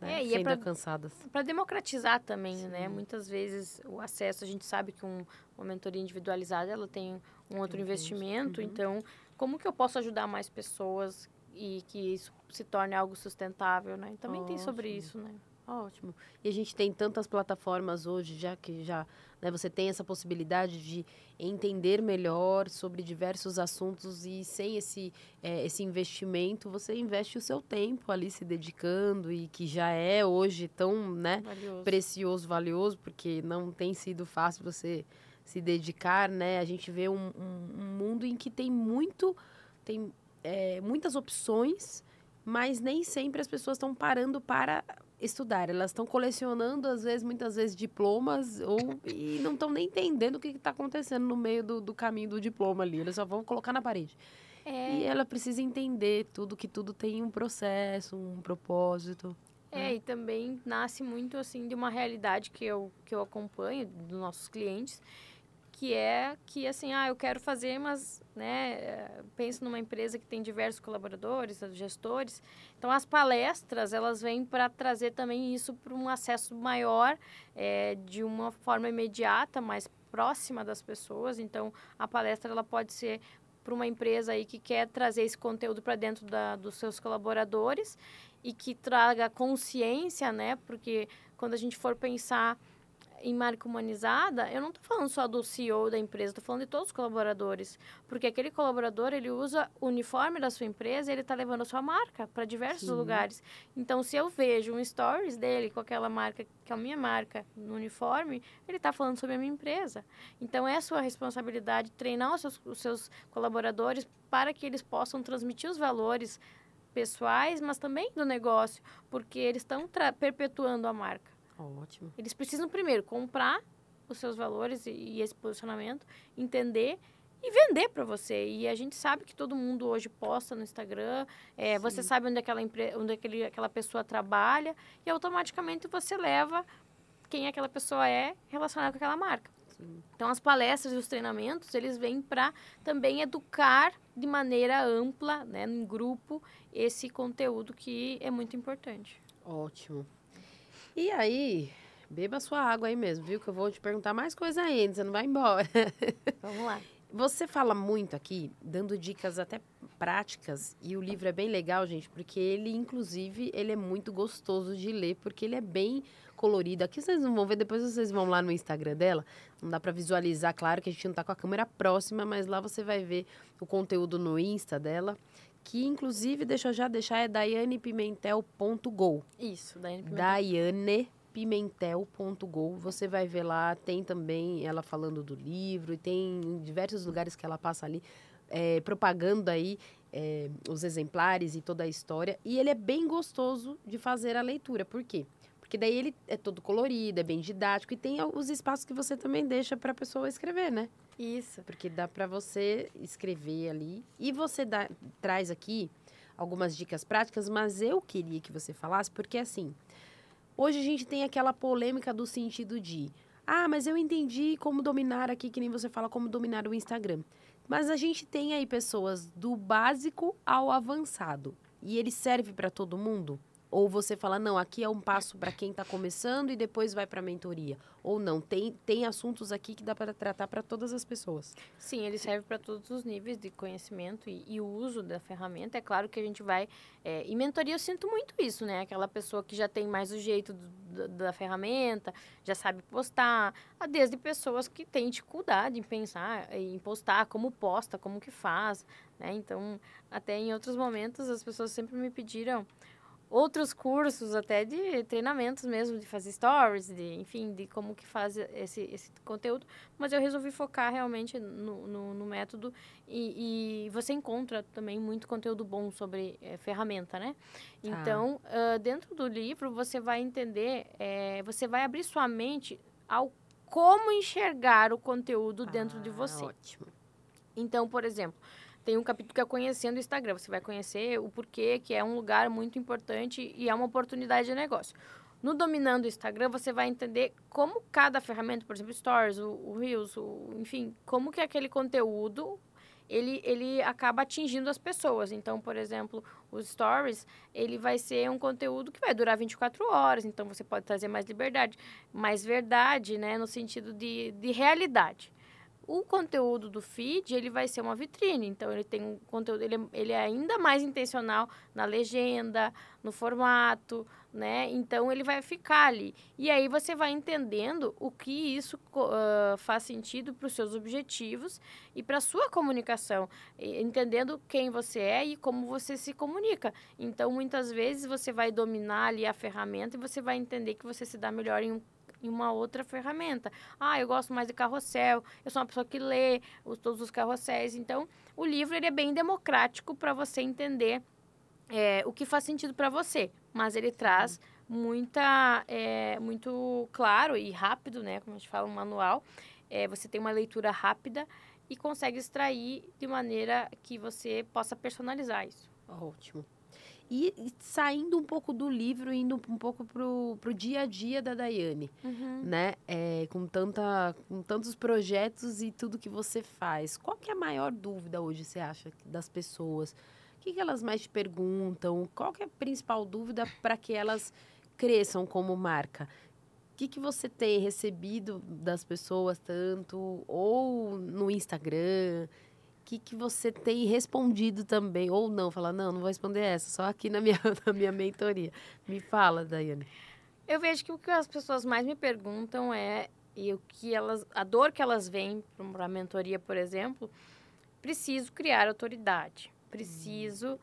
né, sendo alcançadas. Para democratizar também, né? Muitas vezes o acesso, a gente sabe que uma mentoria individualizada, ela tem um outro investimento. Então, como que eu posso ajudar mais pessoas e que isso se torne algo sustentável, né? E também tem sobre isso, né? Ótimo. E a gente tem tantas plataformas hoje, né, você tem essa possibilidade de entender melhor sobre diversos assuntos e sem esse investimento, você investe o seu tempo ali se dedicando e que já é hoje tão, né, precioso, valioso, porque não tem sido fácil você se dedicar, né? A gente vê um mundo em que tem muitas opções, mas nem sempre as pessoas estão parando para estudar. Elas estão colecionando, muitas vezes, diplomas e não estão nem entendendo o que está acontecendo no meio do caminho do diploma ali. Eles só vão colocar na parede. E ela precisa entender que tudo tem um processo, um propósito. E também nasce muito, assim, de uma realidade que eu acompanho dos nossos clientes, que assim, eu quero fazer, mas, né, penso numa empresa que tem diversos colaboradores, gestores. Então, as palestras, elas vêm para trazer também isso para um acesso maior, de uma forma imediata, mais próxima das pessoas. Então, a palestra, ela pode ser para uma empresa aí que quer trazer esse conteúdo para dentro dos seus colaboradores e que traga consciência, né, porque quando a gente for pensar em marca humanizada, eu não estou falando só do CEO da empresa, estou falando de todos os colaboradores. Porque aquele colaborador, ele usa o uniforme da sua empresa e ele está levando a sua marca para diversos lugares. Então, se eu vejo um stories dele com aquela marca, que é a minha marca, no uniforme, ele está falando sobre a minha empresa. Então, é sua responsabilidade treinar os seus colaboradores para que eles possam transmitir os valores pessoais, mas também do negócio, porque eles estão perpetuando a marca. Ótimo. Eles precisam primeiro comprar os seus valores e esse posicionamento, entender e vender para você. E a gente sabe que todo mundo hoje posta no Instagram, você sabe onde aquela pessoa trabalha e automaticamente você leva quem aquela pessoa é relacionada com aquela marca. Sim. Então, as palestras e os treinamentos, eles vêm para também educar de maneira ampla, né, em grupo, esse conteúdo que é muito importante. Ótimo. E aí, beba sua água aí mesmo, viu? Que eu vou te perguntar mais coisa ainda, você não vai embora. Vamos lá. Você fala muito aqui, dando dicas até práticas, e o livro é bem legal, gente, porque ele, inclusive, ele é muito gostoso de ler, porque ele é bem colorido. Aqui vocês não vão ver, depois vocês vão lá no Instagram dela, não dá para visualizar, claro que a gente não tá com a câmera próxima, mas lá você vai ver o conteúdo no Insta dela, que inclusive, deixa eu já deixar, é daianepimentel.go. Isso, Daiane Pimentel. daianepimentel.go, você vai ver lá, tem também ela falando do livro, e tem em diversos lugares que ela passa ali, propagando aí os exemplares e toda a história, e ele é bem gostoso de fazer a leitura, por quê? Porque daí ele é todo colorido, é bem didático, e tem os espaços que você também deixa para a pessoa escrever, né? Isso. Porque dá para você escrever ali, e você traz aqui algumas dicas práticas, mas eu queria que você falasse, porque assim, hoje a gente tem aquela polêmica do sentido de, mas eu entendi como dominar aqui, que nem você fala, como dominar o Instagram. Mas a gente tem aí pessoas do básico ao avançado. E ele serve para todo mundo? Ou você fala, não, aqui é um passo para quem está começando e depois vai para a mentoria. Ou não, tem assuntos aqui que dá para tratar para todas as pessoas. Sim, ele serve para todos os níveis de conhecimento e o uso da ferramenta. É claro que a gente vai... em mentoria eu sinto muito isso, né? Aquela pessoa que já tem mais o jeito da ferramenta, já sabe postar, desde pessoas que têm dificuldade em pensar, em postar, como posta, como que faz, né? Então, até em outros momentos, as pessoas sempre me pediram outros cursos, até de treinamentos mesmo, de fazer stories, enfim, de como que faz esse conteúdo. Mas eu resolvi focar realmente no método e você encontra também muito conteúdo bom sobre ferramenta, né? Então, dentro do livro, você vai entender, você vai abrir sua mente ao como enxergar o conteúdo dentro de você. Ótimo. Então, por exemplo, tem um capítulo que é conhecendo o Instagram. Você vai conhecer o porquê, que é um lugar muito importante e é uma oportunidade de negócio. No Dominando o Instagram, você vai entender como cada ferramenta, por exemplo, Stories, o Reels, enfim, como que aquele conteúdo, ele acaba atingindo as pessoas. Então, por exemplo, os Stories, ele vai ser um conteúdo que vai durar 24 horas, então você pode trazer mais liberdade, mais verdade, né, no sentido de realidade. O conteúdo do feed, ele vai ser uma vitrine, então ele tem um conteúdo, ele é ainda mais intencional na legenda, no formato, né? Então, ele vai ficar ali. E aí, você vai entendendo o que isso faz sentido para os seus objetivos e para a sua comunicação, entendendo quem você é e como você se comunica. Então, muitas vezes, você vai dominar ali a ferramenta e você vai entender que você se dá melhor em uma outra ferramenta. Eu gosto mais de carrossel, eu sou uma pessoa que lê todos os carrosséis. Então, o livro ele é bem democrático para você entender o que faz sentido para você. Mas ele traz muito claro e rápido, né? Como a gente fala, um manual. Você tem uma leitura rápida e consegue extrair de maneira que você possa personalizar isso. Ótimo. E saindo um pouco do livro, indo um pouco pro dia a dia da Daiane, né? Com tantos projetos e tudo que você faz. Qual que é a maior dúvida hoje, você acha, das pessoas? O que elas mais te perguntam? Qual que é a principal dúvida para que elas cresçam como marca? O que você tem recebido das pessoas tanto? Ou no Instagram? O que você tem respondido também? Ou não, falar, não vou responder essa, só aqui na minha mentoria. Me fala, Daiane. Eu vejo que o que as pessoas mais me perguntam a dor que elas veem para a mentoria, por exemplo, preciso criar autoridade, preciso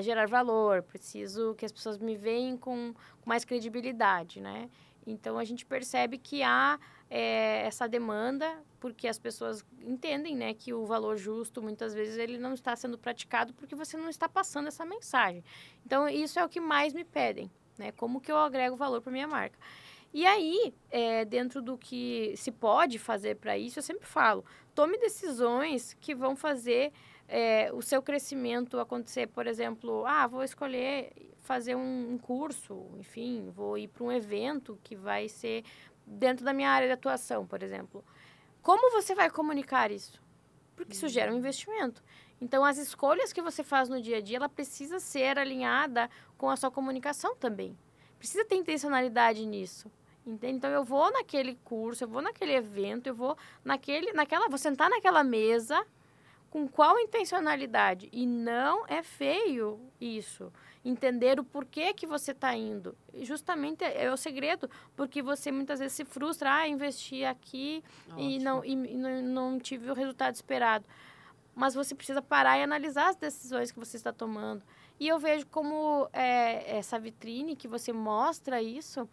gerar valor, preciso que as pessoas me veem com mais credibilidade, né? Então, a gente percebe que há essa demanda, porque as pessoas entendem, né, que o valor justo, muitas vezes, ele não está sendo praticado porque você não está passando essa mensagem. Então, isso é o que mais me pedem, né? Como que eu agrego valor para minha marca? E aí, dentro do que se pode fazer para isso, eu sempre falo, tome decisões que vão fazer o seu crescimento acontecer. Por exemplo, vou escolher fazer um curso, enfim, vou ir para um evento que vai ser dentro da minha área de atuação, por exemplo. Como você vai comunicar isso? Porque isso gera um investimento. Então, as escolhas que você faz no dia a dia, ela precisa ser alinhada com a sua comunicação também. Precisa ter intencionalidade nisso. Entende? Então, eu vou naquele curso, eu vou naquele evento, eu vou vou sentar naquela mesa com qual intencionalidade? E não é feio isso. Entender o porquê que você está indo. Justamente é o segredo, porque você muitas vezes se frustra, investi aqui e não tive o resultado esperado. Mas você precisa parar e analisar as decisões que você está tomando. E eu vejo como essa vitrine que você mostra isso,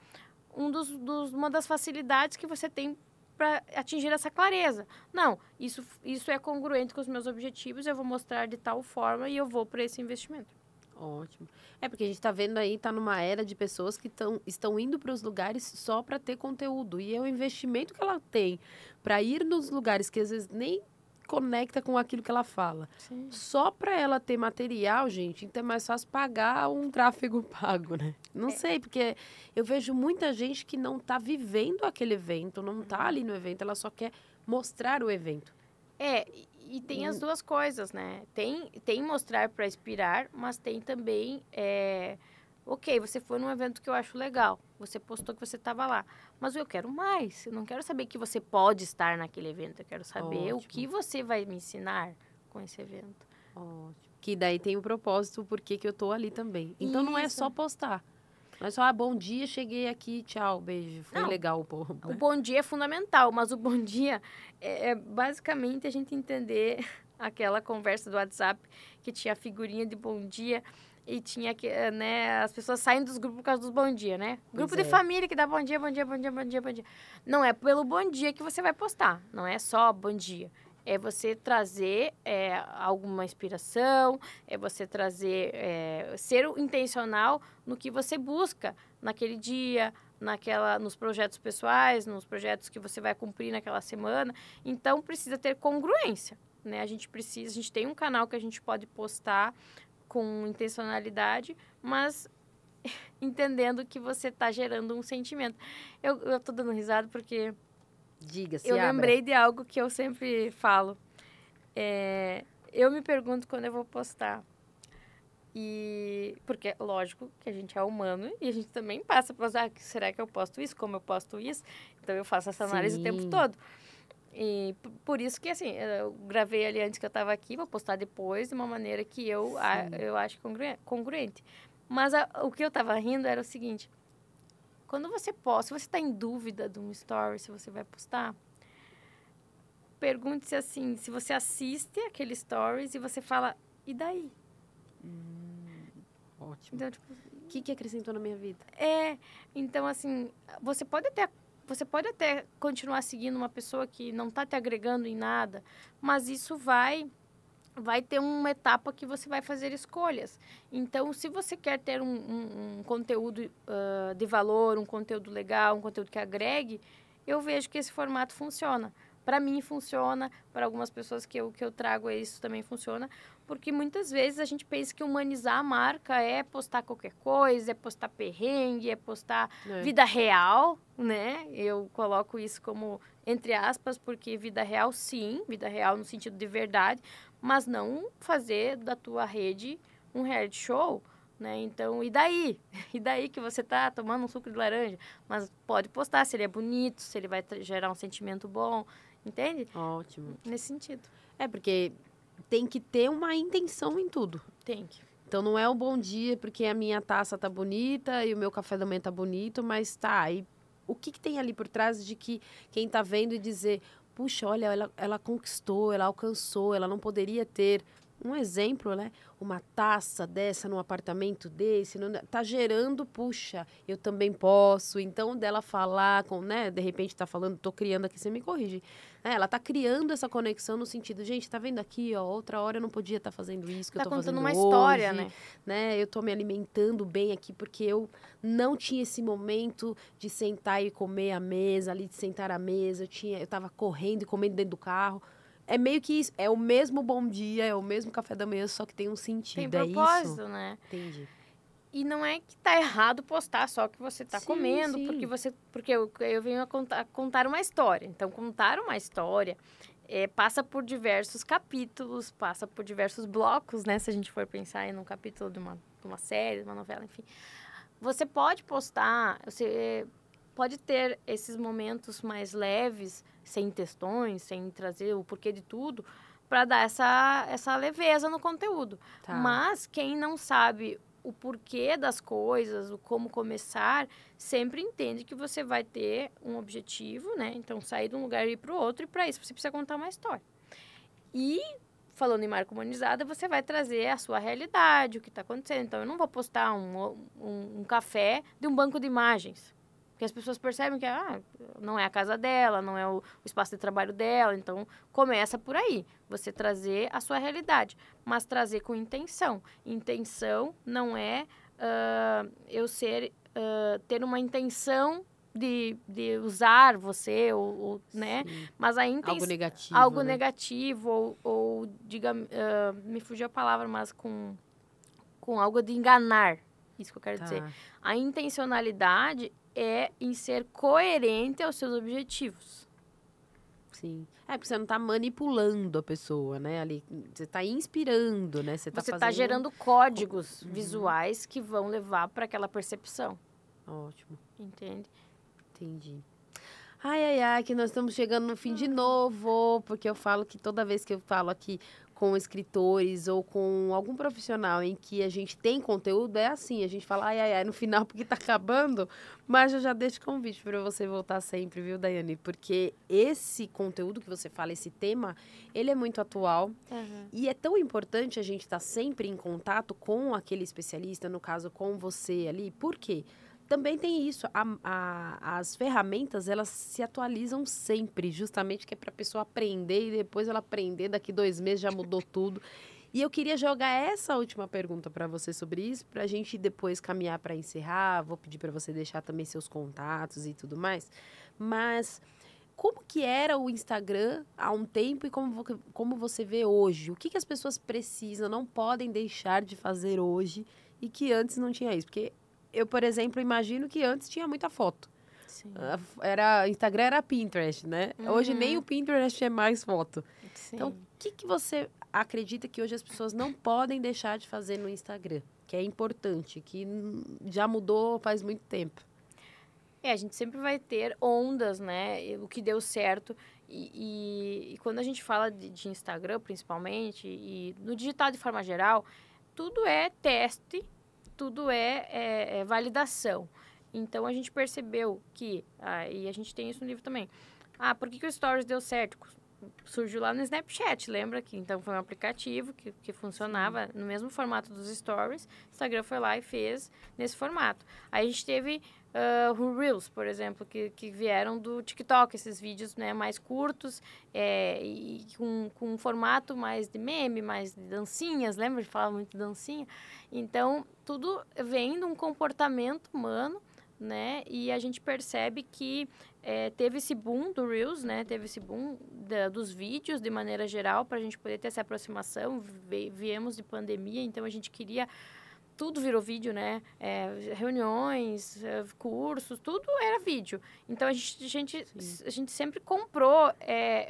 uma das facilidades que você tem para atingir essa clareza. Não, isso é congruente com os meus objetivos, eu vou mostrar de tal forma e eu vou para esse investimento. Ótimo. Porque a gente está vendo aí, está numa era de pessoas que estão indo para os lugares só para ter conteúdo. E é o investimento que ela tem para ir nos lugares que às vezes nem conecta com aquilo que ela fala. Sim. Só para ela ter material, gente, então é mais fácil pagar um tráfego pago, né? Não sei, porque eu vejo muita gente que não está vivendo aquele evento, não está ali no evento, ela só quer mostrar o evento. E tem as duas coisas, né? Tem mostrar para inspirar, mas tem também... Ok, você foi num evento que eu acho legal, você postou que você estava lá, mas eu quero mais, eu não quero saber que você pode estar naquele evento, eu quero saber o que você vai me ensinar com esse evento. Ótimo. Que daí tem o propósito, porque que eu tô ali também. Então não é só postar. Não é só, bom dia, cheguei aqui, tchau, beijo, foi legal, pô. Né? O bom dia é fundamental, mas o bom dia é basicamente a gente entender aquela conversa do WhatsApp que tinha a figurinha de bom dia e tinha as pessoas saem dos grupos por causa dos bom dia, né? Grupo de família que dá bom dia, bom dia, bom dia, bom dia, bom dia. Não é pelo bom dia que você vai postar, não é só bom dia. É você trazer alguma inspiração, é você trazer, ser intencional no que você busca naquele dia, nos projetos pessoais, nos projetos que você vai cumprir naquela semana. Então, precisa ter congruência, né? A gente tem um canal que a gente pode postar com intencionalidade, mas entendendo que você está gerando um sentimento. Eu tô dando risada porque... Diga-se, lembrei de algo que eu sempre falo. Eu me pergunto quando eu vou postar. Porque, lógico, que a gente é humano e a gente também passa por será que eu posto isso? Como eu posto isso? Então, eu faço essa análise o tempo todo. E por isso que, assim, eu gravei ali antes que eu estava aqui, vou postar depois de uma maneira que eu acho congruente. Mas o que eu estava rindo era o seguinte... Quando você posta, se você está em dúvida de um story, se você vai postar, pergunte-se assim, se você assiste aquele stories e você fala, e daí? Ótimo. Então, tipo, o que acrescentou na minha vida? Então, assim, você pode até continuar seguindo uma pessoa que não está te agregando em nada, mas isso vai ter uma etapa que você vai fazer escolhas. Então, se você quer ter um conteúdo de valor, um conteúdo legal, um conteúdo que agregue, eu vejo que esse formato funciona. Para mim funciona, para algumas pessoas que eu trago isso também funciona, porque muitas vezes a gente pensa que humanizar a marca é postar qualquer coisa, é postar perrengue, é postar vida real, né? Eu coloco isso como entre aspas, porque vida real sim, vida real no sentido de verdade, mas não fazer da tua rede um reality show, né? Então, e daí? E daí que você tá tomando um suco de laranja? Mas pode postar se ele é bonito, se ele vai gerar um sentimento bom, entende? Ótimo. Nesse sentido. Porque tem que ter uma intenção em tudo. Tem que. Então, não é um bom dia porque a minha taça tá bonita e o meu café da manhã tá bonito, mas tá, e o que tem ali por trás de que quem tá vendo e dizer, puxa, olha, ela conquistou, ela alcançou, ela não poderia ter um exemplo, né? Uma taça dessa num apartamento desse, tá gerando, puxa, eu também posso. Então, dela falar, né? De repente tá falando, tô criando aqui, você me corrige. Ela tá criando essa conexão no sentido, gente, tá vendo aqui, ó, outra hora eu não podia estar fazendo isso que eu tô fazendo hoje. Tá contando uma história, né? Eu tô me alimentando bem aqui porque eu não tinha esse momento de sentar e comer à mesa, ali de sentar à mesa. Eu tava correndo e comendo dentro do carro. É meio que isso, é o mesmo bom dia, é o mesmo café da manhã, só que tem um sentido, tem propósito, né? Entendi. E não é que tá errado postar só que você tá comendo, sim. porque eu venho a contar uma história. Então, contar uma história passa por diversos capítulos, passa por diversos blocos, né? Se a gente for pensar em um capítulo de uma série, de uma novela, enfim. Você pode postar, você pode ter esses momentos mais leves, sem textões, sem trazer o porquê de tudo, para dar essa leveza no conteúdo. Tá. Mas quem não sabe o porquê das coisas, o como começar, sempre entende que você vai ter um objetivo, né? Então, sair de um lugar e ir para o outro, e para isso você precisa contar uma história. E, falando em marca humanizada, você vai trazer a sua realidade, o que está acontecendo. Então, eu não vou postar um café de um banco de imagens, porque as pessoas percebem que não é a casa dela, não é o espaço de trabalho dela. Então, começa por aí. Você trazer a sua realidade, mas trazer com intenção. Intenção não é eu ter uma intenção de usar você, né? Mas a intenção... Algo negativo, algo né? negativo, ou diga... me fugiu a palavra, mas com algo de enganar. Isso que eu quero dizer. A intencionalidade é em ser coerente aos seus objetivos. Sim. Porque você não tá manipulando a pessoa, né? Ali, você tá inspirando, né? Você tá gerando códigos visuais que vão levar para aquela percepção. Ótimo. Entende? Entendi. Ai, que nós estamos chegando no fim de novo, porque eu falo que toda vez que eu falo aqui com escritores ou com algum profissional em que a gente tem conteúdo, é assim, a gente fala ai, no final porque tá acabando, mas eu já deixo convite para você voltar sempre, viu, Daiane? Porque esse conteúdo que você fala, esse tema, ele é muito atual e é tão importante a gente estar sempre em contato com aquele especialista, no caso, com você ali, por quê? Também tem isso, as ferramentas, elas se atualizam sempre, justamente que é para a pessoa aprender e depois ela aprender, daqui 2 meses já mudou tudo. E eu queria jogar essa última pergunta para você sobre isso, para a gente depois caminhar para encerrar, vou pedir para você deixar também seus contatos e tudo mais, mas como que era o Instagram há um tempo e como você vê hoje? O que as pessoas precisam, não podem deixar de fazer hoje e que antes não tinha isso? Porque eu, por exemplo, imagino que antes tinha muita foto. Sim. Instagram era Pinterest, né? Hoje nem o Pinterest é mais foto. Sim. Então, o que você acredita que hoje as pessoas não podem deixar de fazer no Instagram? Que é importante, que já mudou faz muito tempo. A gente sempre vai ter ondas, né? O que deu certo. E quando a gente fala de Instagram, principalmente, e no digital de forma geral, tudo é teste, tudo é validação. Então, a gente percebeu que, e a gente tem isso no livro também, por que o Stories deu certo? Surgiu lá no Snapchat, lembra? Que então foi um aplicativo que funcionava no mesmo formato dos Stories. O Instagram foi lá e fez nesse formato. Aí a gente teve o Reels, por exemplo, que vieram do TikTok, esses vídeos, né, mais curtos e com um formato mais de meme, mais de dancinhas, lembra? A gente falava muito de dancinha. Então, tudo vem de um comportamento humano, né? E a gente percebe que teve esse boom do Reels, né? Teve esse boom dos vídeos, de maneira geral, para a gente poder ter essa aproximação. Viemos de pandemia, então a gente queria... Tudo virou vídeo, né? Reuniões, cursos, tudo era vídeo. Então, a gente sempre comprou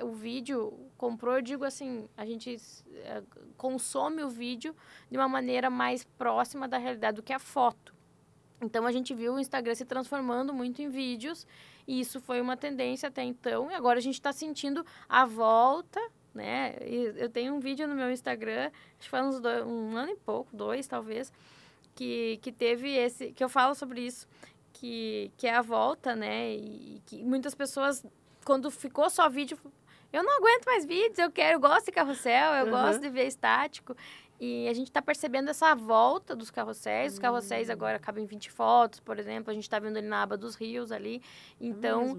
o vídeo. Comprou, eu digo assim, a gente consome o vídeo de uma maneira mais próxima da realidade do que a foto. Então, a gente viu o Instagram se transformando muito em vídeos, e isso foi uma tendência até então, e agora a gente está sentindo a volta, né? E eu tenho um vídeo no meu Instagram, acho que faz um ano e pouco, 2 talvez, que teve que eu falo sobre isso, que é a volta, né? E que muitas pessoas, quando ficou só vídeo, eu não aguento mais vídeos, eu gosto de carrossel, eu gosto de ver estático. E a gente está percebendo essa volta dos carrosséis. Os carrosséis agora cabem 20 fotos, por exemplo. A gente está vendo ali na aba dos rios ali. Então,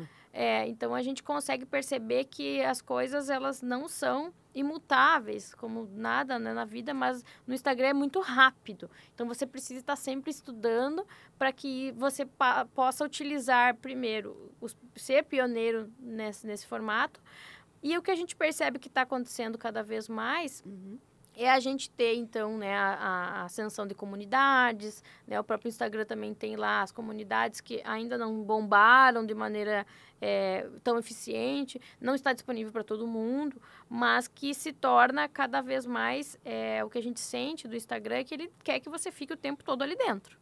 então a gente consegue perceber que as coisas, elas não são imutáveis, como nada, né, na vida, mas no Instagram é muito rápido. Então, você precisa estar sempre estudando para que você possa utilizar, primeiro, ser pioneiro nesse formato. E o que a gente percebe que está acontecendo cada vez mais é a gente ter, então, né, a ascensão de comunidades, né? O próprio Instagram também tem lá as comunidades que ainda não bombaram de maneira tão eficiente, não está disponível para todo mundo, mas que se torna cada vez mais, o que a gente sente do Instagram é que ele quer que você fique o tempo todo ali dentro.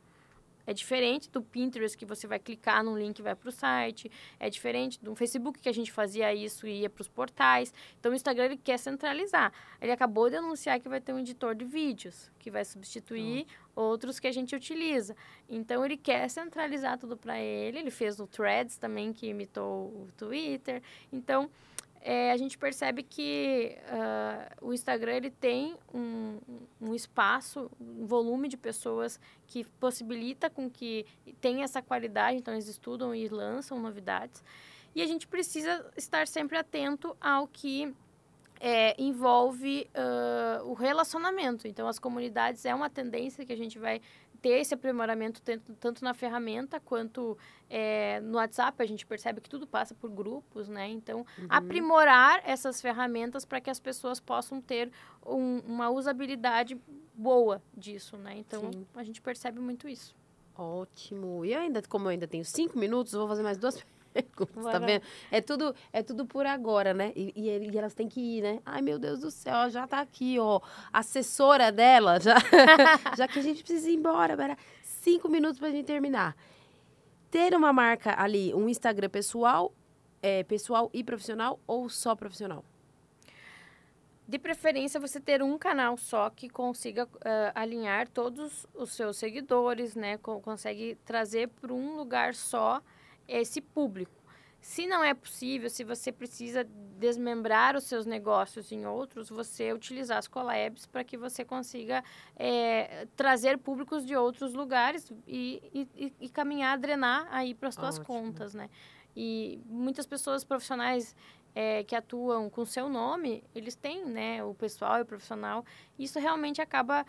É diferente do Pinterest, que você vai clicar num link e vai para o site. É diferente do Facebook, que a gente fazia isso e ia para os portais. Então, o Instagram, ele quer centralizar. Ele acabou de anunciar que vai ter um editor de vídeos, que vai substituir outros que a gente utiliza. Então, ele quer centralizar tudo para ele. Ele fez o Threads também, que imitou o Twitter. Então, a gente percebe que o Instagram, ele tem um espaço, um volume de pessoas que possibilita com que tenha essa qualidade. Então, eles estudam e lançam novidades. E a gente precisa estar sempre atento ao que envolve o relacionamento. Então, as comunidades é uma tendência que a gente vai ter esse aprimoramento tanto na ferramenta quanto no WhatsApp. A gente percebe que tudo passa por grupos, né? Então, aprimorar essas ferramentas para que as pessoas possam ter uma usabilidade boa disso, né? Então, a gente percebe muito isso. Ótimo. E como eu ainda tenho 5 minutos, eu vou fazer mais 2 perguntas, tá vendo? É tudo por agora, né? E elas têm que ir, né? Ai, meu Deus do céu, já tá aqui, ó. A assessora dela, já que a gente precisa ir embora. Agora, 5 minutos pra gente terminar. Ter uma marca ali, um Instagram pessoal e profissional ou só profissional? De preferência, você ter um canal só que consiga alinhar todos os seus seguidores, né? Consegue trazer para um lugar só esse público. Se não é possível, se você precisa desmembrar os seus negócios em outros, você utilizar as collabs para que você consiga trazer públicos de outros lugares e caminhar, drenar aí para as suas contas, né? E muitas pessoas profissionais que atuam com seu nome, eles têm, né, o pessoal e o profissional. Isso realmente acaba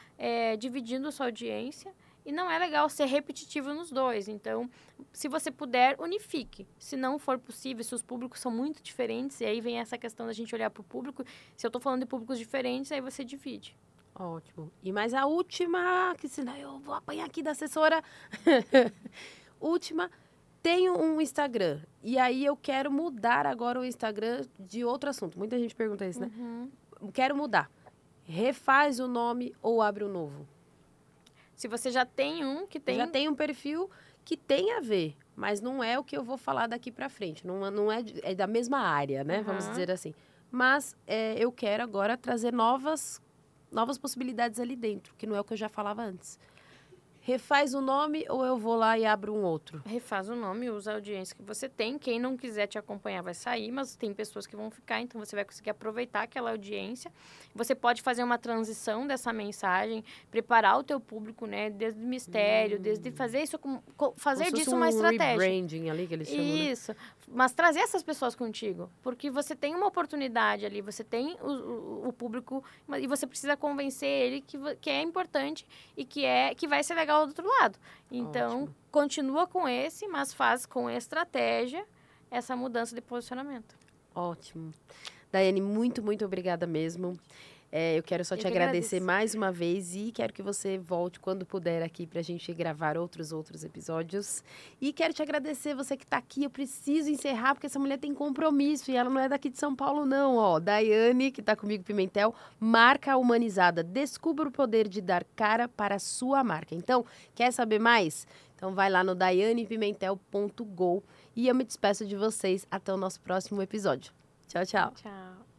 dividindo a sua audiência. E não é legal ser repetitivo nos dois. Então, se você puder, unifique. Se não for possível, se os públicos são muito diferentes, e aí vem essa questão da gente olhar para o público. Se eu estou falando de públicos diferentes, aí você divide. Ótimo. E mais a última, que senão eu vou apanhar aqui da assessora. Última, tenho um Instagram. E aí eu quero mudar agora o Instagram de outro assunto. Muita gente pergunta isso, né? Quero mudar. Refaz o nome ou abre um novo? Se você já tem um que tem... Já tem um perfil que tem a ver, mas não é o que eu vou falar daqui pra frente. Não é da mesma área, né? Vamos dizer assim. Mas eu quero agora trazer novas possibilidades ali dentro, que não é o que eu já falava antes. Refaz o nome ou eu vou lá e abro um outro? Refaz o nome, usa a audiência que você tem. Quem não quiser te acompanhar vai sair, mas tem pessoas que vão ficar, então você vai conseguir aproveitar aquela audiência. Você pode fazer uma transição dessa mensagem, preparar o teu público, né? Desde o mistério, desde fazer isso, fazer disso uma estratégia. Rebranding ali que eles chamam, isso, né? Mas trazer essas pessoas contigo, porque você tem uma oportunidade ali, você tem o público e você precisa convencer ele que é importante e que vai ser legal do outro lado. Então, continua com esse, mas faz com estratégia essa mudança de posicionamento. Ótimo. Daiane, muito, muito obrigada mesmo. Eu quero só te agradecer mais uma vez e quero que você volte quando puder aqui pra gente gravar outros episódios. E quero te agradecer, você que tá aqui. Eu preciso encerrar porque essa mulher tem compromisso e ela não é daqui de São Paulo, não. Ó, Daiane, que tá comigo, Pimentel, marca humanizada. Descubra o poder de dar cara para a sua marca. Então, quer saber mais? Então, vai lá no daianepimentel.go e eu me despeço de vocês até o nosso próximo episódio. Tchau, tchau. Tchau.